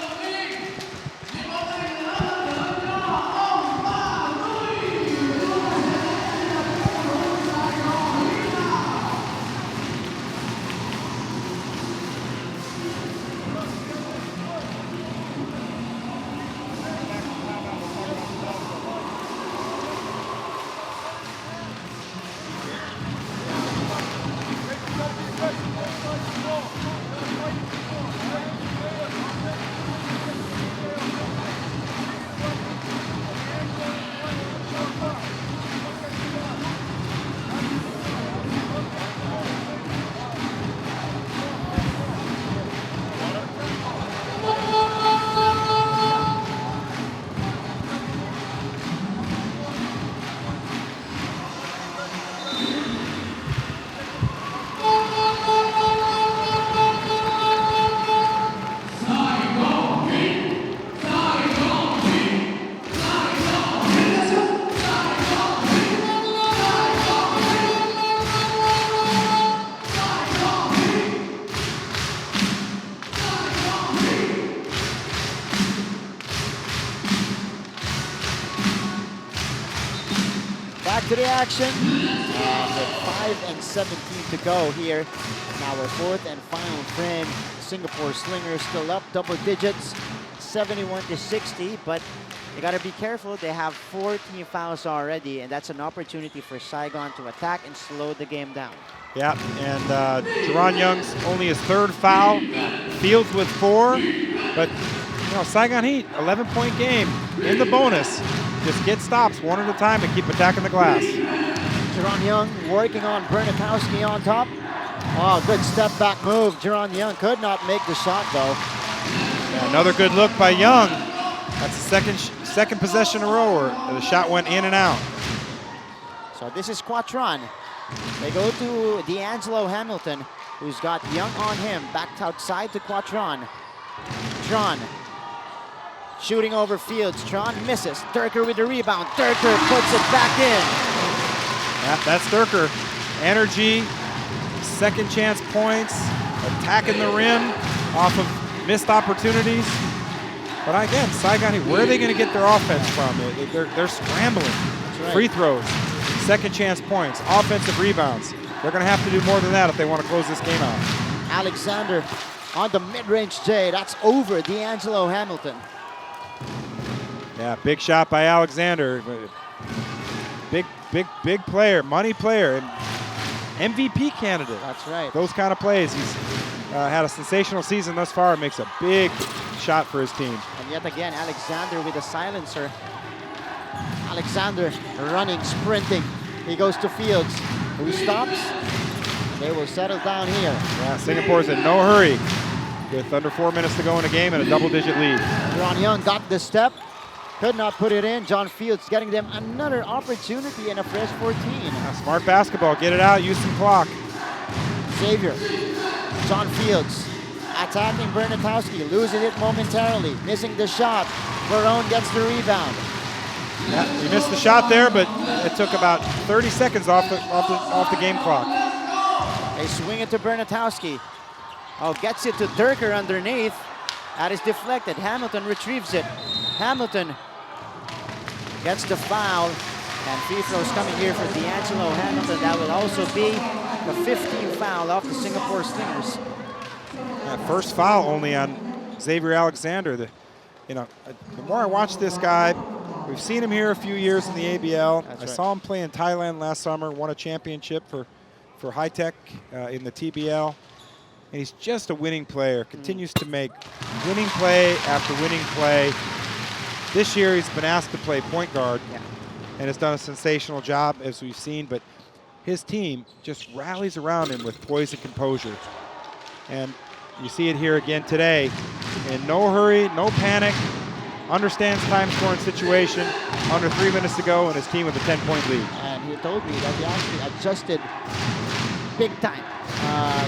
Back to the action. With 5:17 to go here. Now our 4th and final frame. Singapore Slingers still up double digits, 71-60, but you got to be careful. They have 4 team fouls already, and that's an opportunity for Saigon to attack and slow the game down. Yeah, and Jerron Young's only his 3rd foul. Fields with 4, but Saigon Heat, 11-point game in the bonus. Just get stops one at a time and keep attacking the glass. Jerron Young working on Bernatowski on top. Oh, good step back move. Jerron Young could not make the shot though. Yeah, another good look by Young. That's the second possession in a row where the shot went in and out. So this is Quatron. They go to D'Angelo Hamilton, who's got Young on him. Backed outside to Quatron. Tron shooting over Fields. Tron misses. Durker with the rebound. Durker puts it back in. Yeah, that's Durker. Energy, second chance points, attacking the rim off of missed opportunities. But again, Saigon, where are they going to get their offense from? They're scrambling. Right. Free throws, second chance points, offensive rebounds. They're going to have to do more than that if they want to close this game out. Alexander on the mid-range J. That's over D'Angelo Hamilton. Yeah, big shot by Alexander. Big player, money player, and MVP candidate. That's right. Those kind of plays. He's had a sensational season thus far. Makes a big shot for his team. And yet again, Alexander with a silencer. Alexander running, sprinting. He goes to Fields, who stops. They will settle down here. Yeah, Singapore's in no hurry with under 4 minutes to go in the game and a double-digit lead. Ron Young got the step, could not put it in. John Fields getting them another opportunity in a fresh 14. Smart basketball, get it out, use some clock. Xavier, John Fields attacking Bernatowski, losing it momentarily, missing the shot. Barone gets the rebound. Yeah, he missed the shot there, but it took about 30 seconds off the game clock. They swing it to Bernatowski. Oh, gets it to Durker underneath. That is deflected. Hamilton retrieves it. Hamilton gets the foul. And free throws coming here for D'Angelo Hamilton. That will also be the 15th foul off the Singapore Slingers. That first foul only on Xavier Alexander. The more I watch this guy, we've seen him here a few years in the ABL. I saw him play in Thailand last summer, won a championship for High Tech in the TBL. And he's just a winning player, continues to make winning play after winning play. This year he's been asked to play point guard and has done a sensational job, as we've seen, but his team just rallies around him with poise and composure. And you see it here again today. In no hurry, no panic, understands time scoring situation, under 3 minutes to go, and his team with a 10-point lead. And he told me that he actually adjusted big time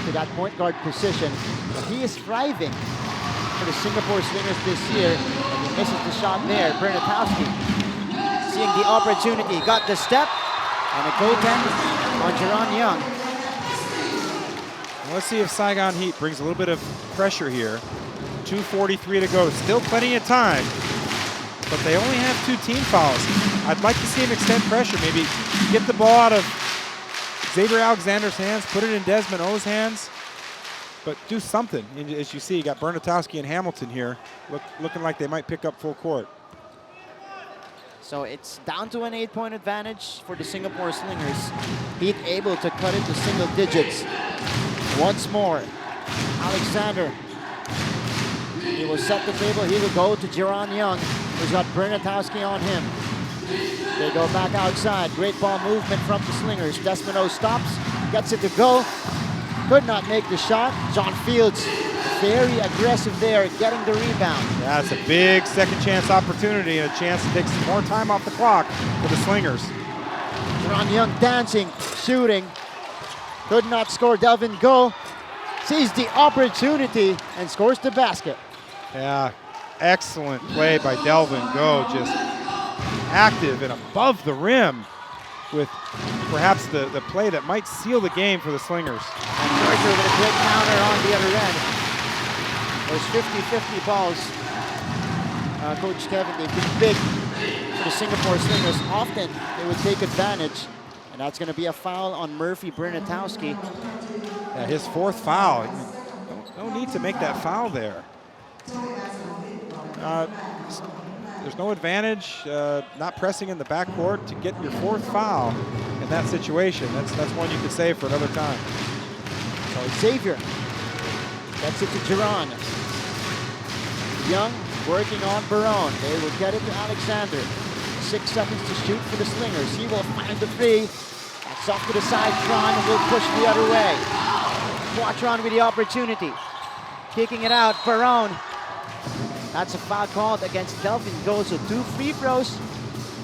to that point guard position. But he is thriving for the Singapore Slingers this year. And he misses the shot there. Bernatowski seeing the opportunity, got the step, and a goaltend on Jerron Young. Well, let's see if Saigon Heat brings a little bit of pressure here. 2:43 to go, still plenty of time, but they only have 2 team fouls. I'd like to see him extend pressure, maybe get the ball out of Xavier Alexander's hands, put it in Desmond O's hands, but do something. And as you see, you got Bernatowski and Hamilton here, looking like they might pick up full court. So it's down to an 8-point advantage for the Singapore Slingers. Heat able to cut it to single digits. Once more, Alexander. He will set the table. He will go to Jerron Young, who's got Bernatowski on him. They go back outside. Great ball movement from the Slingers. Desmond O stops, gets it to go. Could not make the shot. John Fields, very aggressive there, getting the rebound. Yeah, it's a big second chance opportunity and a chance to take some more time off the clock for the Slingers. Jerron Young dancing, shooting. Could not score. Delvin Go sees the opportunity and scores the basket. Yeah, excellent play by Delvin Go, just active and above the rim with perhaps the play that might seal the game for the Slingers. And Mercer with a great counter on the other end. Those 50-50 balls, Coach Kevin, they've been big for the Singapore Slingers. Often they would take advantage, and that's going to be a foul on Murphy Bernatowski. Yeah, his 4th foul. No need to make that foul there. There's no advantage not pressing in the backcourt to get your 4th foul in that situation. That's one you could save for another time. So Xavier gets it to Jerron. Young working on Barone. They will get it to Alexander. 6 seconds to shoot for the Slingers. He will find the 3. That's off to the side. Tron will push the other way. Quatron with the opportunity. Kicking it out. Barone. That's a foul called against Delvin Go. So 2 free throws.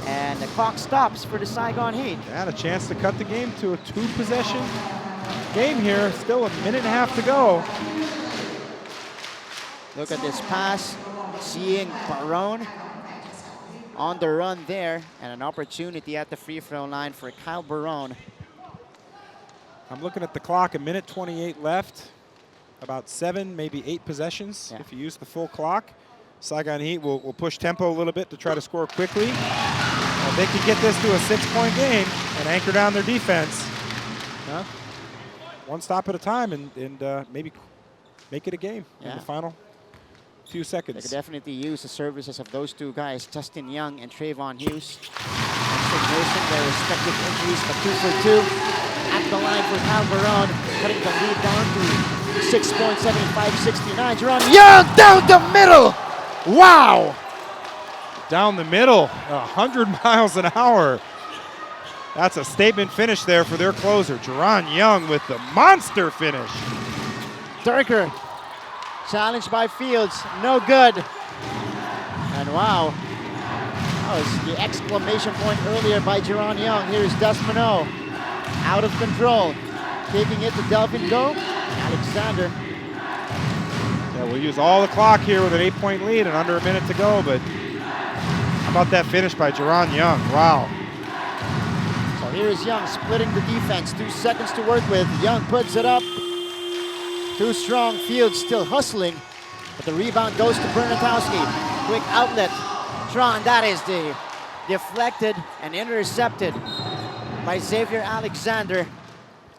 And the clock stops for the Saigon Heat. And a chance to cut the game to a 2-possession game here. Still a minute and a half to go. Look at this pass. Seeing Barone on the run there. And an opportunity at the free throw line for Kyle Barone. I'm looking at the clock, a minute 28 left. About 7, maybe 8 possessions if you use the full clock. Saigon Heat will push tempo a little bit to try to score quickly. They could get this to a 6-point game and anchor down their defense. One stop at a time and maybe make it a game in the final few seconds. They could definitely use the services of those 2 guys, Justin Young and Trayvon Hughes. Nursing their respective injuries, but 2 for 2. At the line for Kyle Barone, cutting the lead down to 6.75-69. Jerron Young down the middle. Wow! down the middle, 100 miles an hour. That's a statement finish there for their closer. Jerron Young with the monster finish. Durker, challenged by Fields, no good. And wow, that was the exclamation point earlier by Jerron Young. Here's Desmano, out of control, taking it to Delvin Go. Alexander. Yeah, we'll use all the clock here with an 8-point lead and under a minute to go, but how about that finish by Jerron Young? Wow. So here's Young splitting the defense. 2 seconds to work with. Young puts it up. Too strong. Fields still hustling, but the rebound goes to Bernatowski. Quick outlet. Tron, that is the deflected and intercepted by Xavier Alexander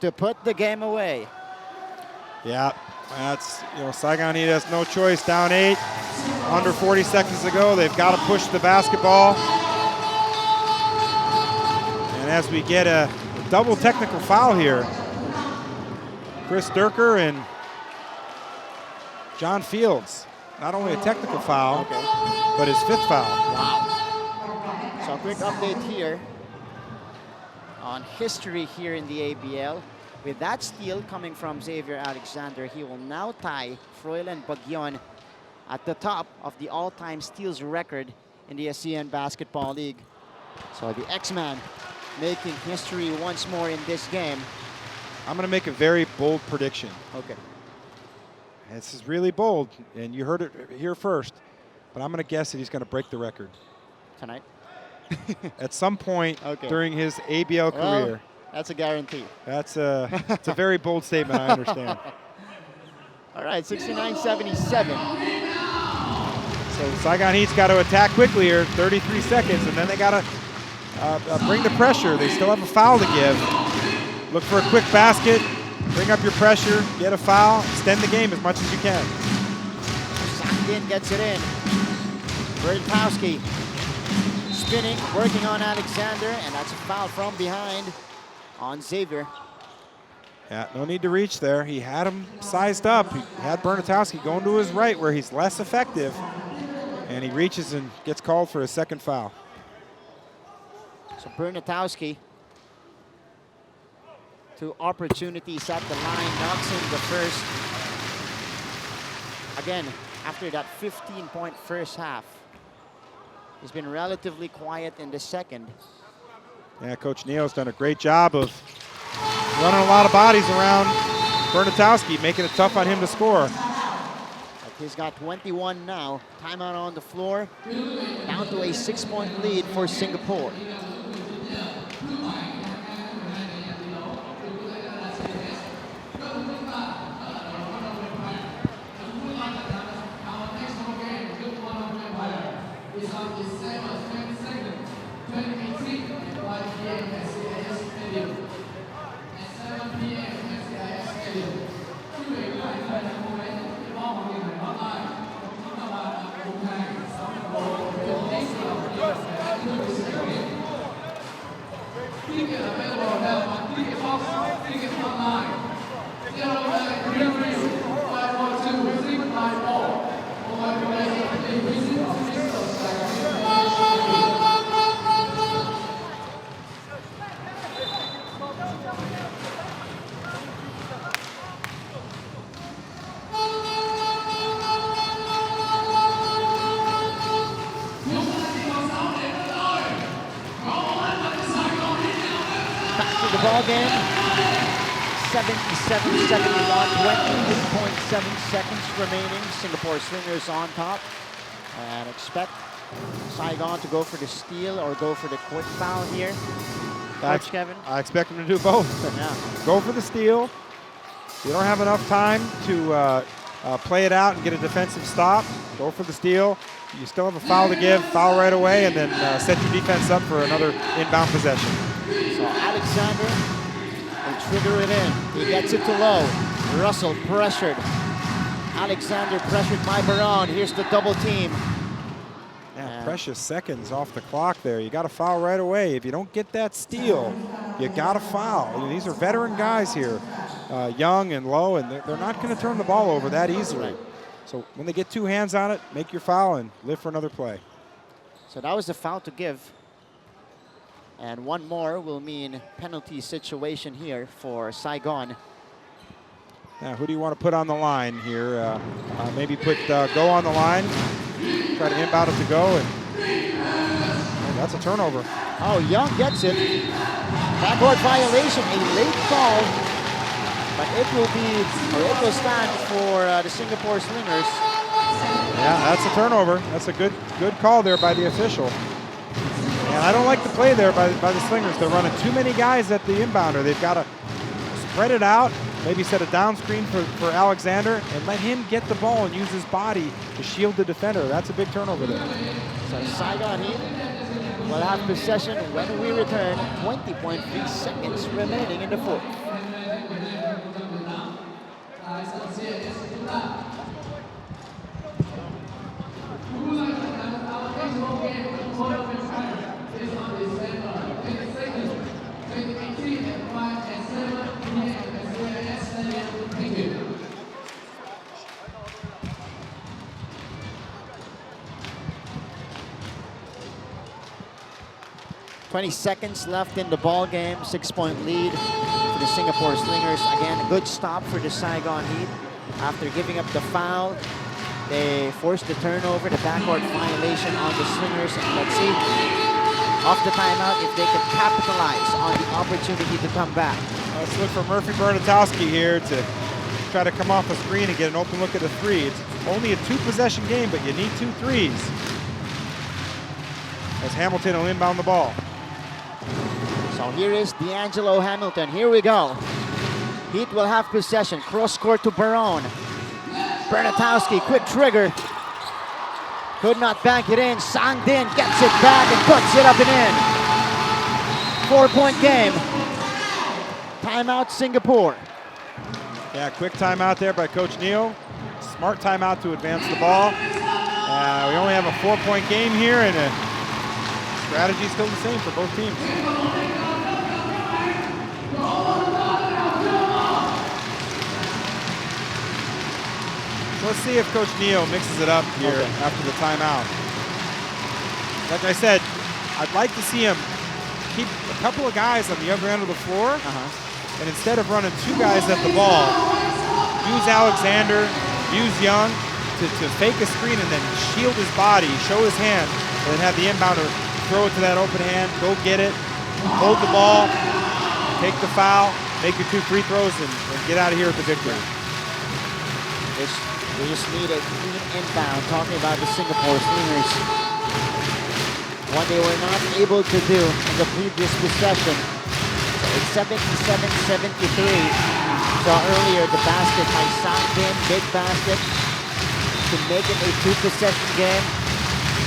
to put the game away. Yeah, that's, Saigon Heat has no choice. Down 8, under 40 seconds to go. They've got to push the basketball. And as we get a double technical foul here, Chris Durker and John Fields. Not only a technical foul, but his 5th foul. Wow. So a quick update here on history here in the ABL. With that steal coming from Xavier Alexander, he will now tie Froilan Bagyon at the top of the all-time steals record in the ASEAN Basketball League. So the X-Man making history once more in this game. I'm going to make a very bold prediction. Okay. This is really bold, and you heard it here first, but I'm going to guess that he's going to break the record. Tonight? At some point during his ABL career. That's a guarantee. It's a very bold statement, I understand. All right, 69-77. So Saigon Heat's got to attack quickly here, 33 seconds, and then they got to bring the pressure. They still have a foul to give. Look for a quick basket, bring up your pressure, get a foul, extend the game as much as you can. Sangin gets it in. Bernatowski spinning, working on Alexander, and that's a foul from behind on Xavier. Yeah, no need to reach there. He had him sized up. He had Bernatowski going to his right where he's less effective, and he reaches and gets called for his 2nd foul. So Bernatowski, 2 opportunities at the line, knocks in the first. Again, after that 15-point first half, he's been relatively quiet in the second. Yeah, Coach Neo's done a great job of running a lot of bodies around Bernatowski, making it tough on him to score. But he's got 21 now. Timeout on the floor. Down to a 6-point lead for Singapore. The ball game, 77-71, 28.7 seconds remaining. Singapore Slingers on top. And expect Saigon to go for the steal or go for the quick foul here. Coach Kevin? I expect them to do both. Yeah. Go for the steal. You don't have enough time to play it out and get a defensive stop. Go for the steal. You still have a foul to give, foul right away, and then set your defense up for another inbound possession. So Alexander will trigger it in. He gets it to low. Russell pressured. Alexander pressured by Baron. Here's the double team. Yeah, precious seconds off the clock there. You got to foul right away. If you don't get that steal, you got to foul. I mean, these are veteran guys here, young and low, and they're not going to turn the ball over that easily. So when they get 2 hands on it, make your foul and live for another play. So that was the foul to give. And one more will mean penalty situation here for Saigon. Now, who do you want to put on the line here? Maybe put Go on the line. Try to inbound it to Go. And that's a turnover. Oh, Young gets it. Backboard violation, a late call. But it will stand for the Singapore Slingers. Yeah, that's a turnover. That's a good call there by the official. And I don't like the play there by the Slingers. They're running too many guys at the inbounder. They've got to spread it out, maybe set a down screen for Alexander, and let him get the ball and use his body to shield the defender. That's a big turnover there. So Saigon Heat will have possession when we return. 20.3 seconds remaining in the fourth. .20 seconds left in the ball game. 6-point lead for the Singapore Slingers. Again, a good stop for the Saigon Heat. After giving up the foul, they forced the turnover, the backcourt violation on the Slingers. And let's see, off the timeout, if they can capitalize on the opportunity to come back. Let's look for Murphy Bernatowski here to try to come off the screen and get an open look at the three. It's only a 2-possession game, but you need 2 threes. As Hamilton will inbound the ball. So here is D'Angelo Hamilton. Here we go. Heat will have possession. Cross court to Barone. Bernatowski, quick trigger. Could not bank it in. Sang Din gets it back and puts it up and in. 4-point game. Timeout Singapore. Yeah, quick timeout there by Coach Neo. Smart timeout to advance the ball. We only have a 4-point game here, and the strategy is still the same for both teams. Let's see if Coach Neo mixes it up here after the timeout. Like I said, I'd like to see him keep a couple of guys on the other end of the floor, and instead of running 2 guys at the ball, use Alexander, use Young to fake a screen and then shield his body, show his hand, and then have the inbounder throw it to that open hand, go get it, hold the ball, take the foul, make your 2 free throws, and get out of here with the victory. We just need a clean inbound, talking about the Singapore Slingers. What they were not able to do in the previous possession. So it's 77-73. Saw earlier the basket by Sang Din, big basket, to make it a 2-possession game.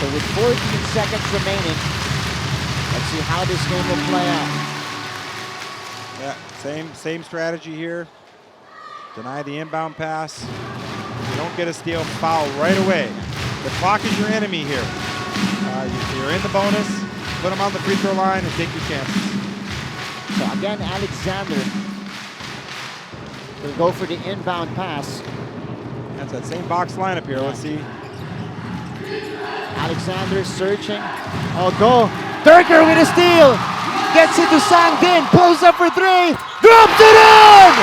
So with 14 seconds remaining, let's see how this game will play out. Yeah, same strategy here. Deny the inbound pass. You don't get a steal, foul right away. The clock is your enemy here. You're in the bonus, put them on the free throw line and take your chances. So again, Alexander will go for the inbound pass. That's that same box lineup here. Let's see. Alexander searching. Oh, go. Durker with a steal. Gets it to Sang Din. Pulls up for 3. Dropped it in!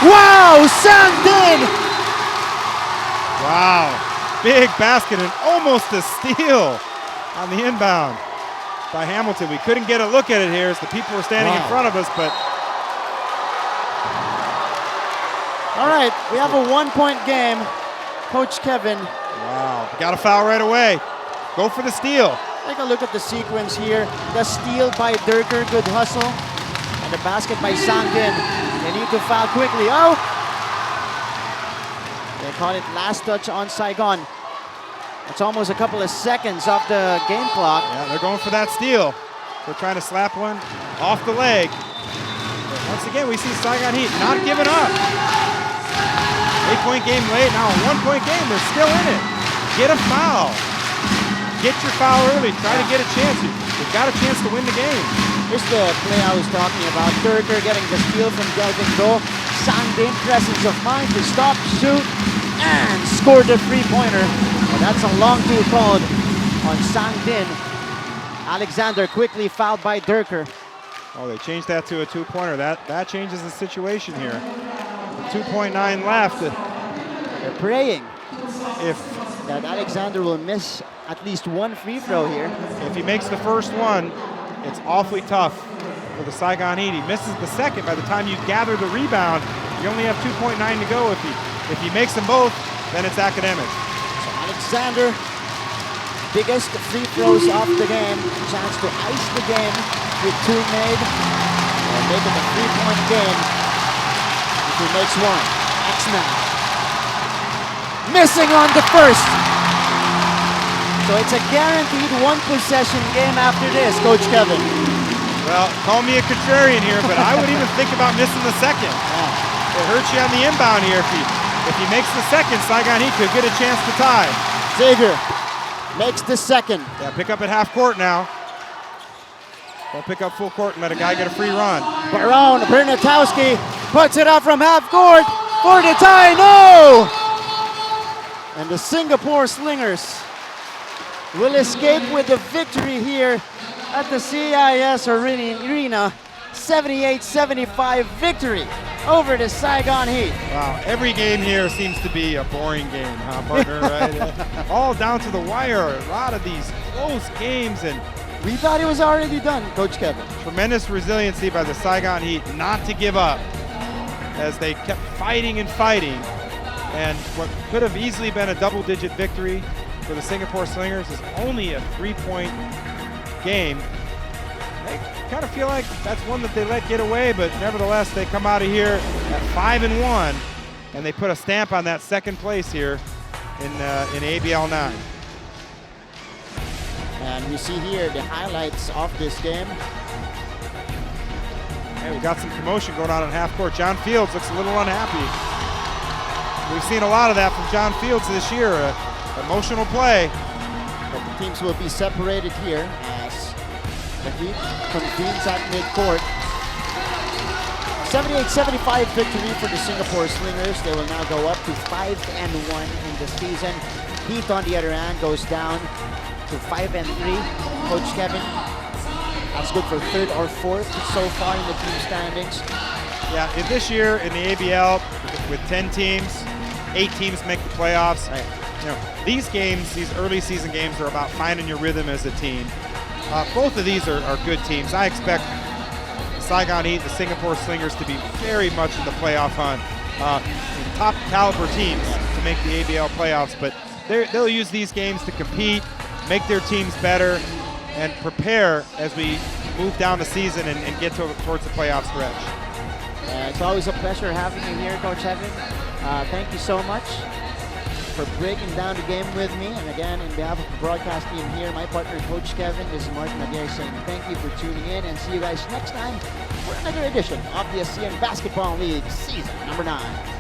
Wow, Sang Din! Wow, big basket and almost a steal on the inbound by Hamilton. We couldn't get a look at it here as the people were standing in front of us, but. All right, we have a 1-point game. Coach Kevin. Wow, got a foul right away. Go for the steal. Take a look at the sequence here. The steal by Durker, good hustle. And the basket by Sang Din. They need to foul quickly. Oh! They call it last touch on Saigon. It's almost a couple of seconds off the game clock. Yeah, they're going for that steal. They're trying to slap one off the leg. But once again, we see Saigon Heat not giving up. 8-point game late, now a 1-point game, they're still in it. Get a foul. Get your foul early, try to get a chance. You've got a chance to win the game. Here's the play I was talking about. Durker getting the steal from Delvin Go. Sang Din, presence of mind to stop, shoot, and score the 3-pointer. Well, that's a long 2 called on Sang Din. Alexander quickly fouled by Durker. Oh, they changed that to a two-pointer. That changes the situation here. With 2.9 left. They're praying If that Alexander will miss at least one free throw here. he makes the first one, it's awfully tough for the Saigon Heat. He misses the second. By the time you gather the rebound, you only have 2.9 to go. If he makes them both, then it's academics. So Alexander, biggest free throws of the game. Chance to ice the game with 2 made. And make it a 3-point game. If he makes one, X-Man. Missing on the first. So it's a guaranteed 1-possession game after this, Coach Kevin. Well, call me a contrarian here, but I would even think about missing the second. It hurts you on the inbound here. If he makes the second, Saigon Heat could get a chance to tie. Zager makes the second. Yeah, pick up at half court now. Don't pick up full court and let a guy get a free run. Barone Bernatowski puts it up from half court for the tie. No! And the Singapore Slingers will escape with the victory here at the CIS Arena. 78-75 victory over the Saigon Heat. Wow, every game here seems to be a boring game, huh, partner, right? All down to the wire. A lot of these close games, and We thought it was already done, Coach Kevin. tremendous resiliency by the Saigon Heat not to give up as they kept fighting and fighting. And what could have easily been a double-digit victory for the Singapore Slingers is only a 3-point game. They kind of feel like that's one that they let get away, but nevertheless, they come out of here at 5-1, and they put a stamp on that second place here in ABL 9. And we see here the highlights of this game. Hey, we got some commotion going on half court. John Fields looks a little unhappy. We've seen a lot of that from John Fields this year. Emotional play. But the teams will be separated here as the Heat convenes at midcourt. 78-75 victory for the Singapore Slingers. They will now go up to 5-1 in the season. Heat, on the other hand, goes down to 5-3. Coach Kevin, that's good for 3rd or 4th so far in the team standings. Yeah, in this year in the ABL with 10 teams, 8 teams make the playoffs. Right. You know, these games, these early season games, are about finding your rhythm as a team. Both of these are good teams. I expect the Saigon Heat, the Singapore Slingers to be very much in the playoff hunt. Top caliber teams to make the ABL playoffs, but they'll use these games to compete, make their teams better, and prepare as we move down the season and get towards the playoff stretch. It's always a pleasure having you here, Coach Kevin. Thank you so much for breaking down the game with me. And again, in behalf of the broadcast team here, my partner, Coach Kevin, this is Martin Aguirre saying thank you for tuning in, and see you guys next time for another edition of the ASEAN Basketball League Season number 9.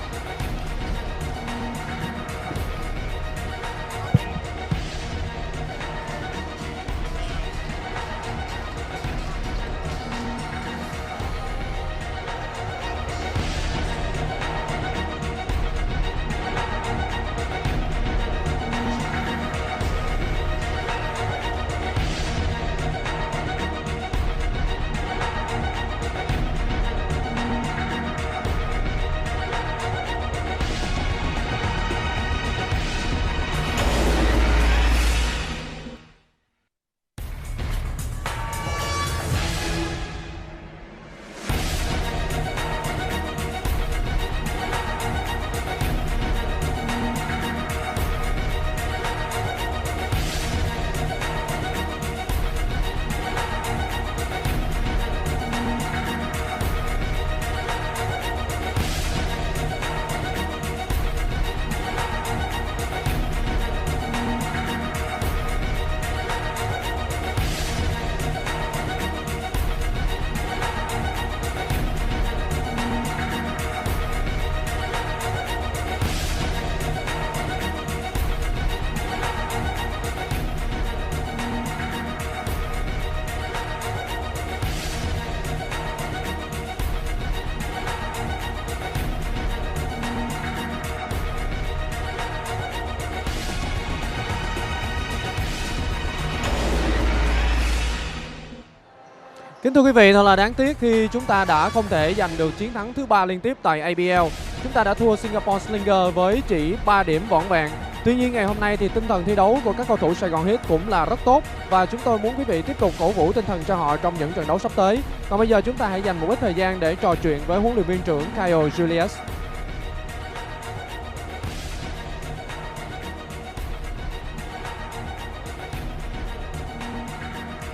Kính thưa quý vị, thật là đáng tiếc khi chúng ta đã không thể giành được chiến thắng thứ 3 liên tiếp tại ABL. Chúng ta đã thua Singapore Slingers với chỉ 3 điểm vỏn vẹn. Tuy nhiên ngày hôm nay thì tinh thần thi đấu của các cầu thủ Saigon Heat cũng là rất tốt và chúng tôi muốn quý vị tiếp tục cổ vũ tinh thần cho họ trong những trận đấu sắp tới. Còn bây giờ chúng ta hãy dành một ít thời gian để trò chuyện với huấn luyện viên trưởng Kyle Julius.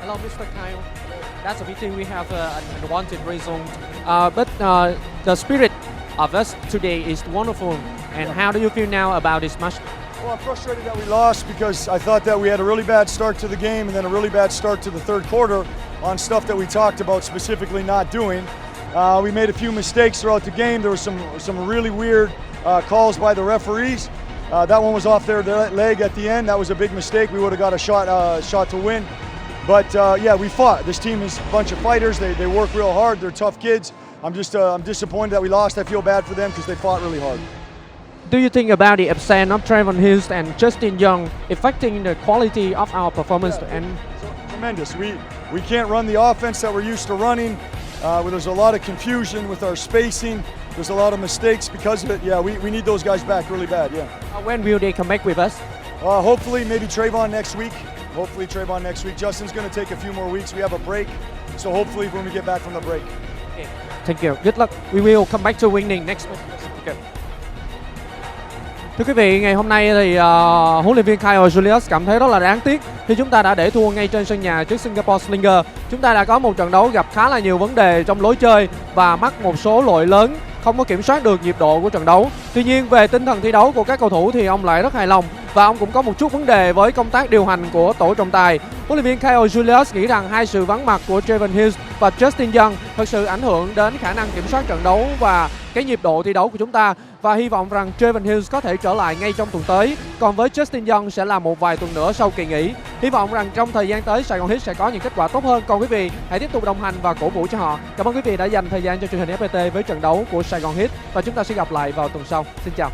Hello, Mr. Kyle. That's a pity we have an unwanted result, but the spirit of us today is wonderful. And how do you feel now about this match? Well, I'm frustrated that we lost because I thought that we had a really bad start to the game and then a really bad start to the third quarter on stuff that we talked about specifically not doing. We made a few mistakes throughout the game. There was some really weird calls by the referees. That one was off their leg at the end. That was a big mistake. We would have got a shot to win. But yeah, we fought. This team is a bunch of fighters. They work real hard. They're tough kids. I'm disappointed that we lost. I feel bad for them because they fought really hard. Do you think about the absence of Trayvon Hughes and Justin Young affecting the quality of our performance? Yeah, tremendous. We can't run the offense that we're used to running. There's a lot of confusion with our spacing. There's a lot of mistakes because of it. Yeah, we need those guys back really bad. Yeah. When will they come back with us? Hopefully, maybe Trayvon next week. Justin's going to take a few more weeks. We have a break, so hopefully when we get back from the break. Okay. Thank you. Good luck. We will come back to winning next week. Okay. Thưa quý vị, ngày hôm nay thì huấn luyện viên Kyle Julius cảm thấy rất là đáng tiếc khi chúng ta đã để thua ngay trên sân nhà trước Singapore Slingers. Chúng ta đã có một trận đấu gặp khá là nhiều vấn đề trong lối chơi và mắc một số lỗi lớn, không có kiểm soát được nhịp độ của trận đấu. Tuy nhiên về tinh thần thi đấu của các cầu thủ thì ông lại rất hài lòng và ông cũng có một chút vấn đề với công tác điều hành của tổ trọng tài. Huấn luyện viên Kyle Julius nghĩ rằng hai sự vắng mặt của Trayvon Hughes và Justin Young thực sự ảnh hưởng đến khả năng kiểm soát trận đấu và cái nhịp độ thi đấu của chúng ta, và hy vọng rằng Trayvon Hughes có thể trở lại ngay trong tuần tới. Còn với Justin Young sẽ là một vài tuần nữa sau kỳ nghỉ. Hy vọng rằng trong thời gian tới Saigon Heat sẽ có những kết quả tốt hơn. Còn quý vị hãy tiếp tục đồng hành và cổ vũ cho họ. Cảm ơn quý vị đã dành thời gian cho truyền hình FPT với trận đấu của Saigon Heat và chúng ta sẽ gặp lại vào tuần sau. Xin chào.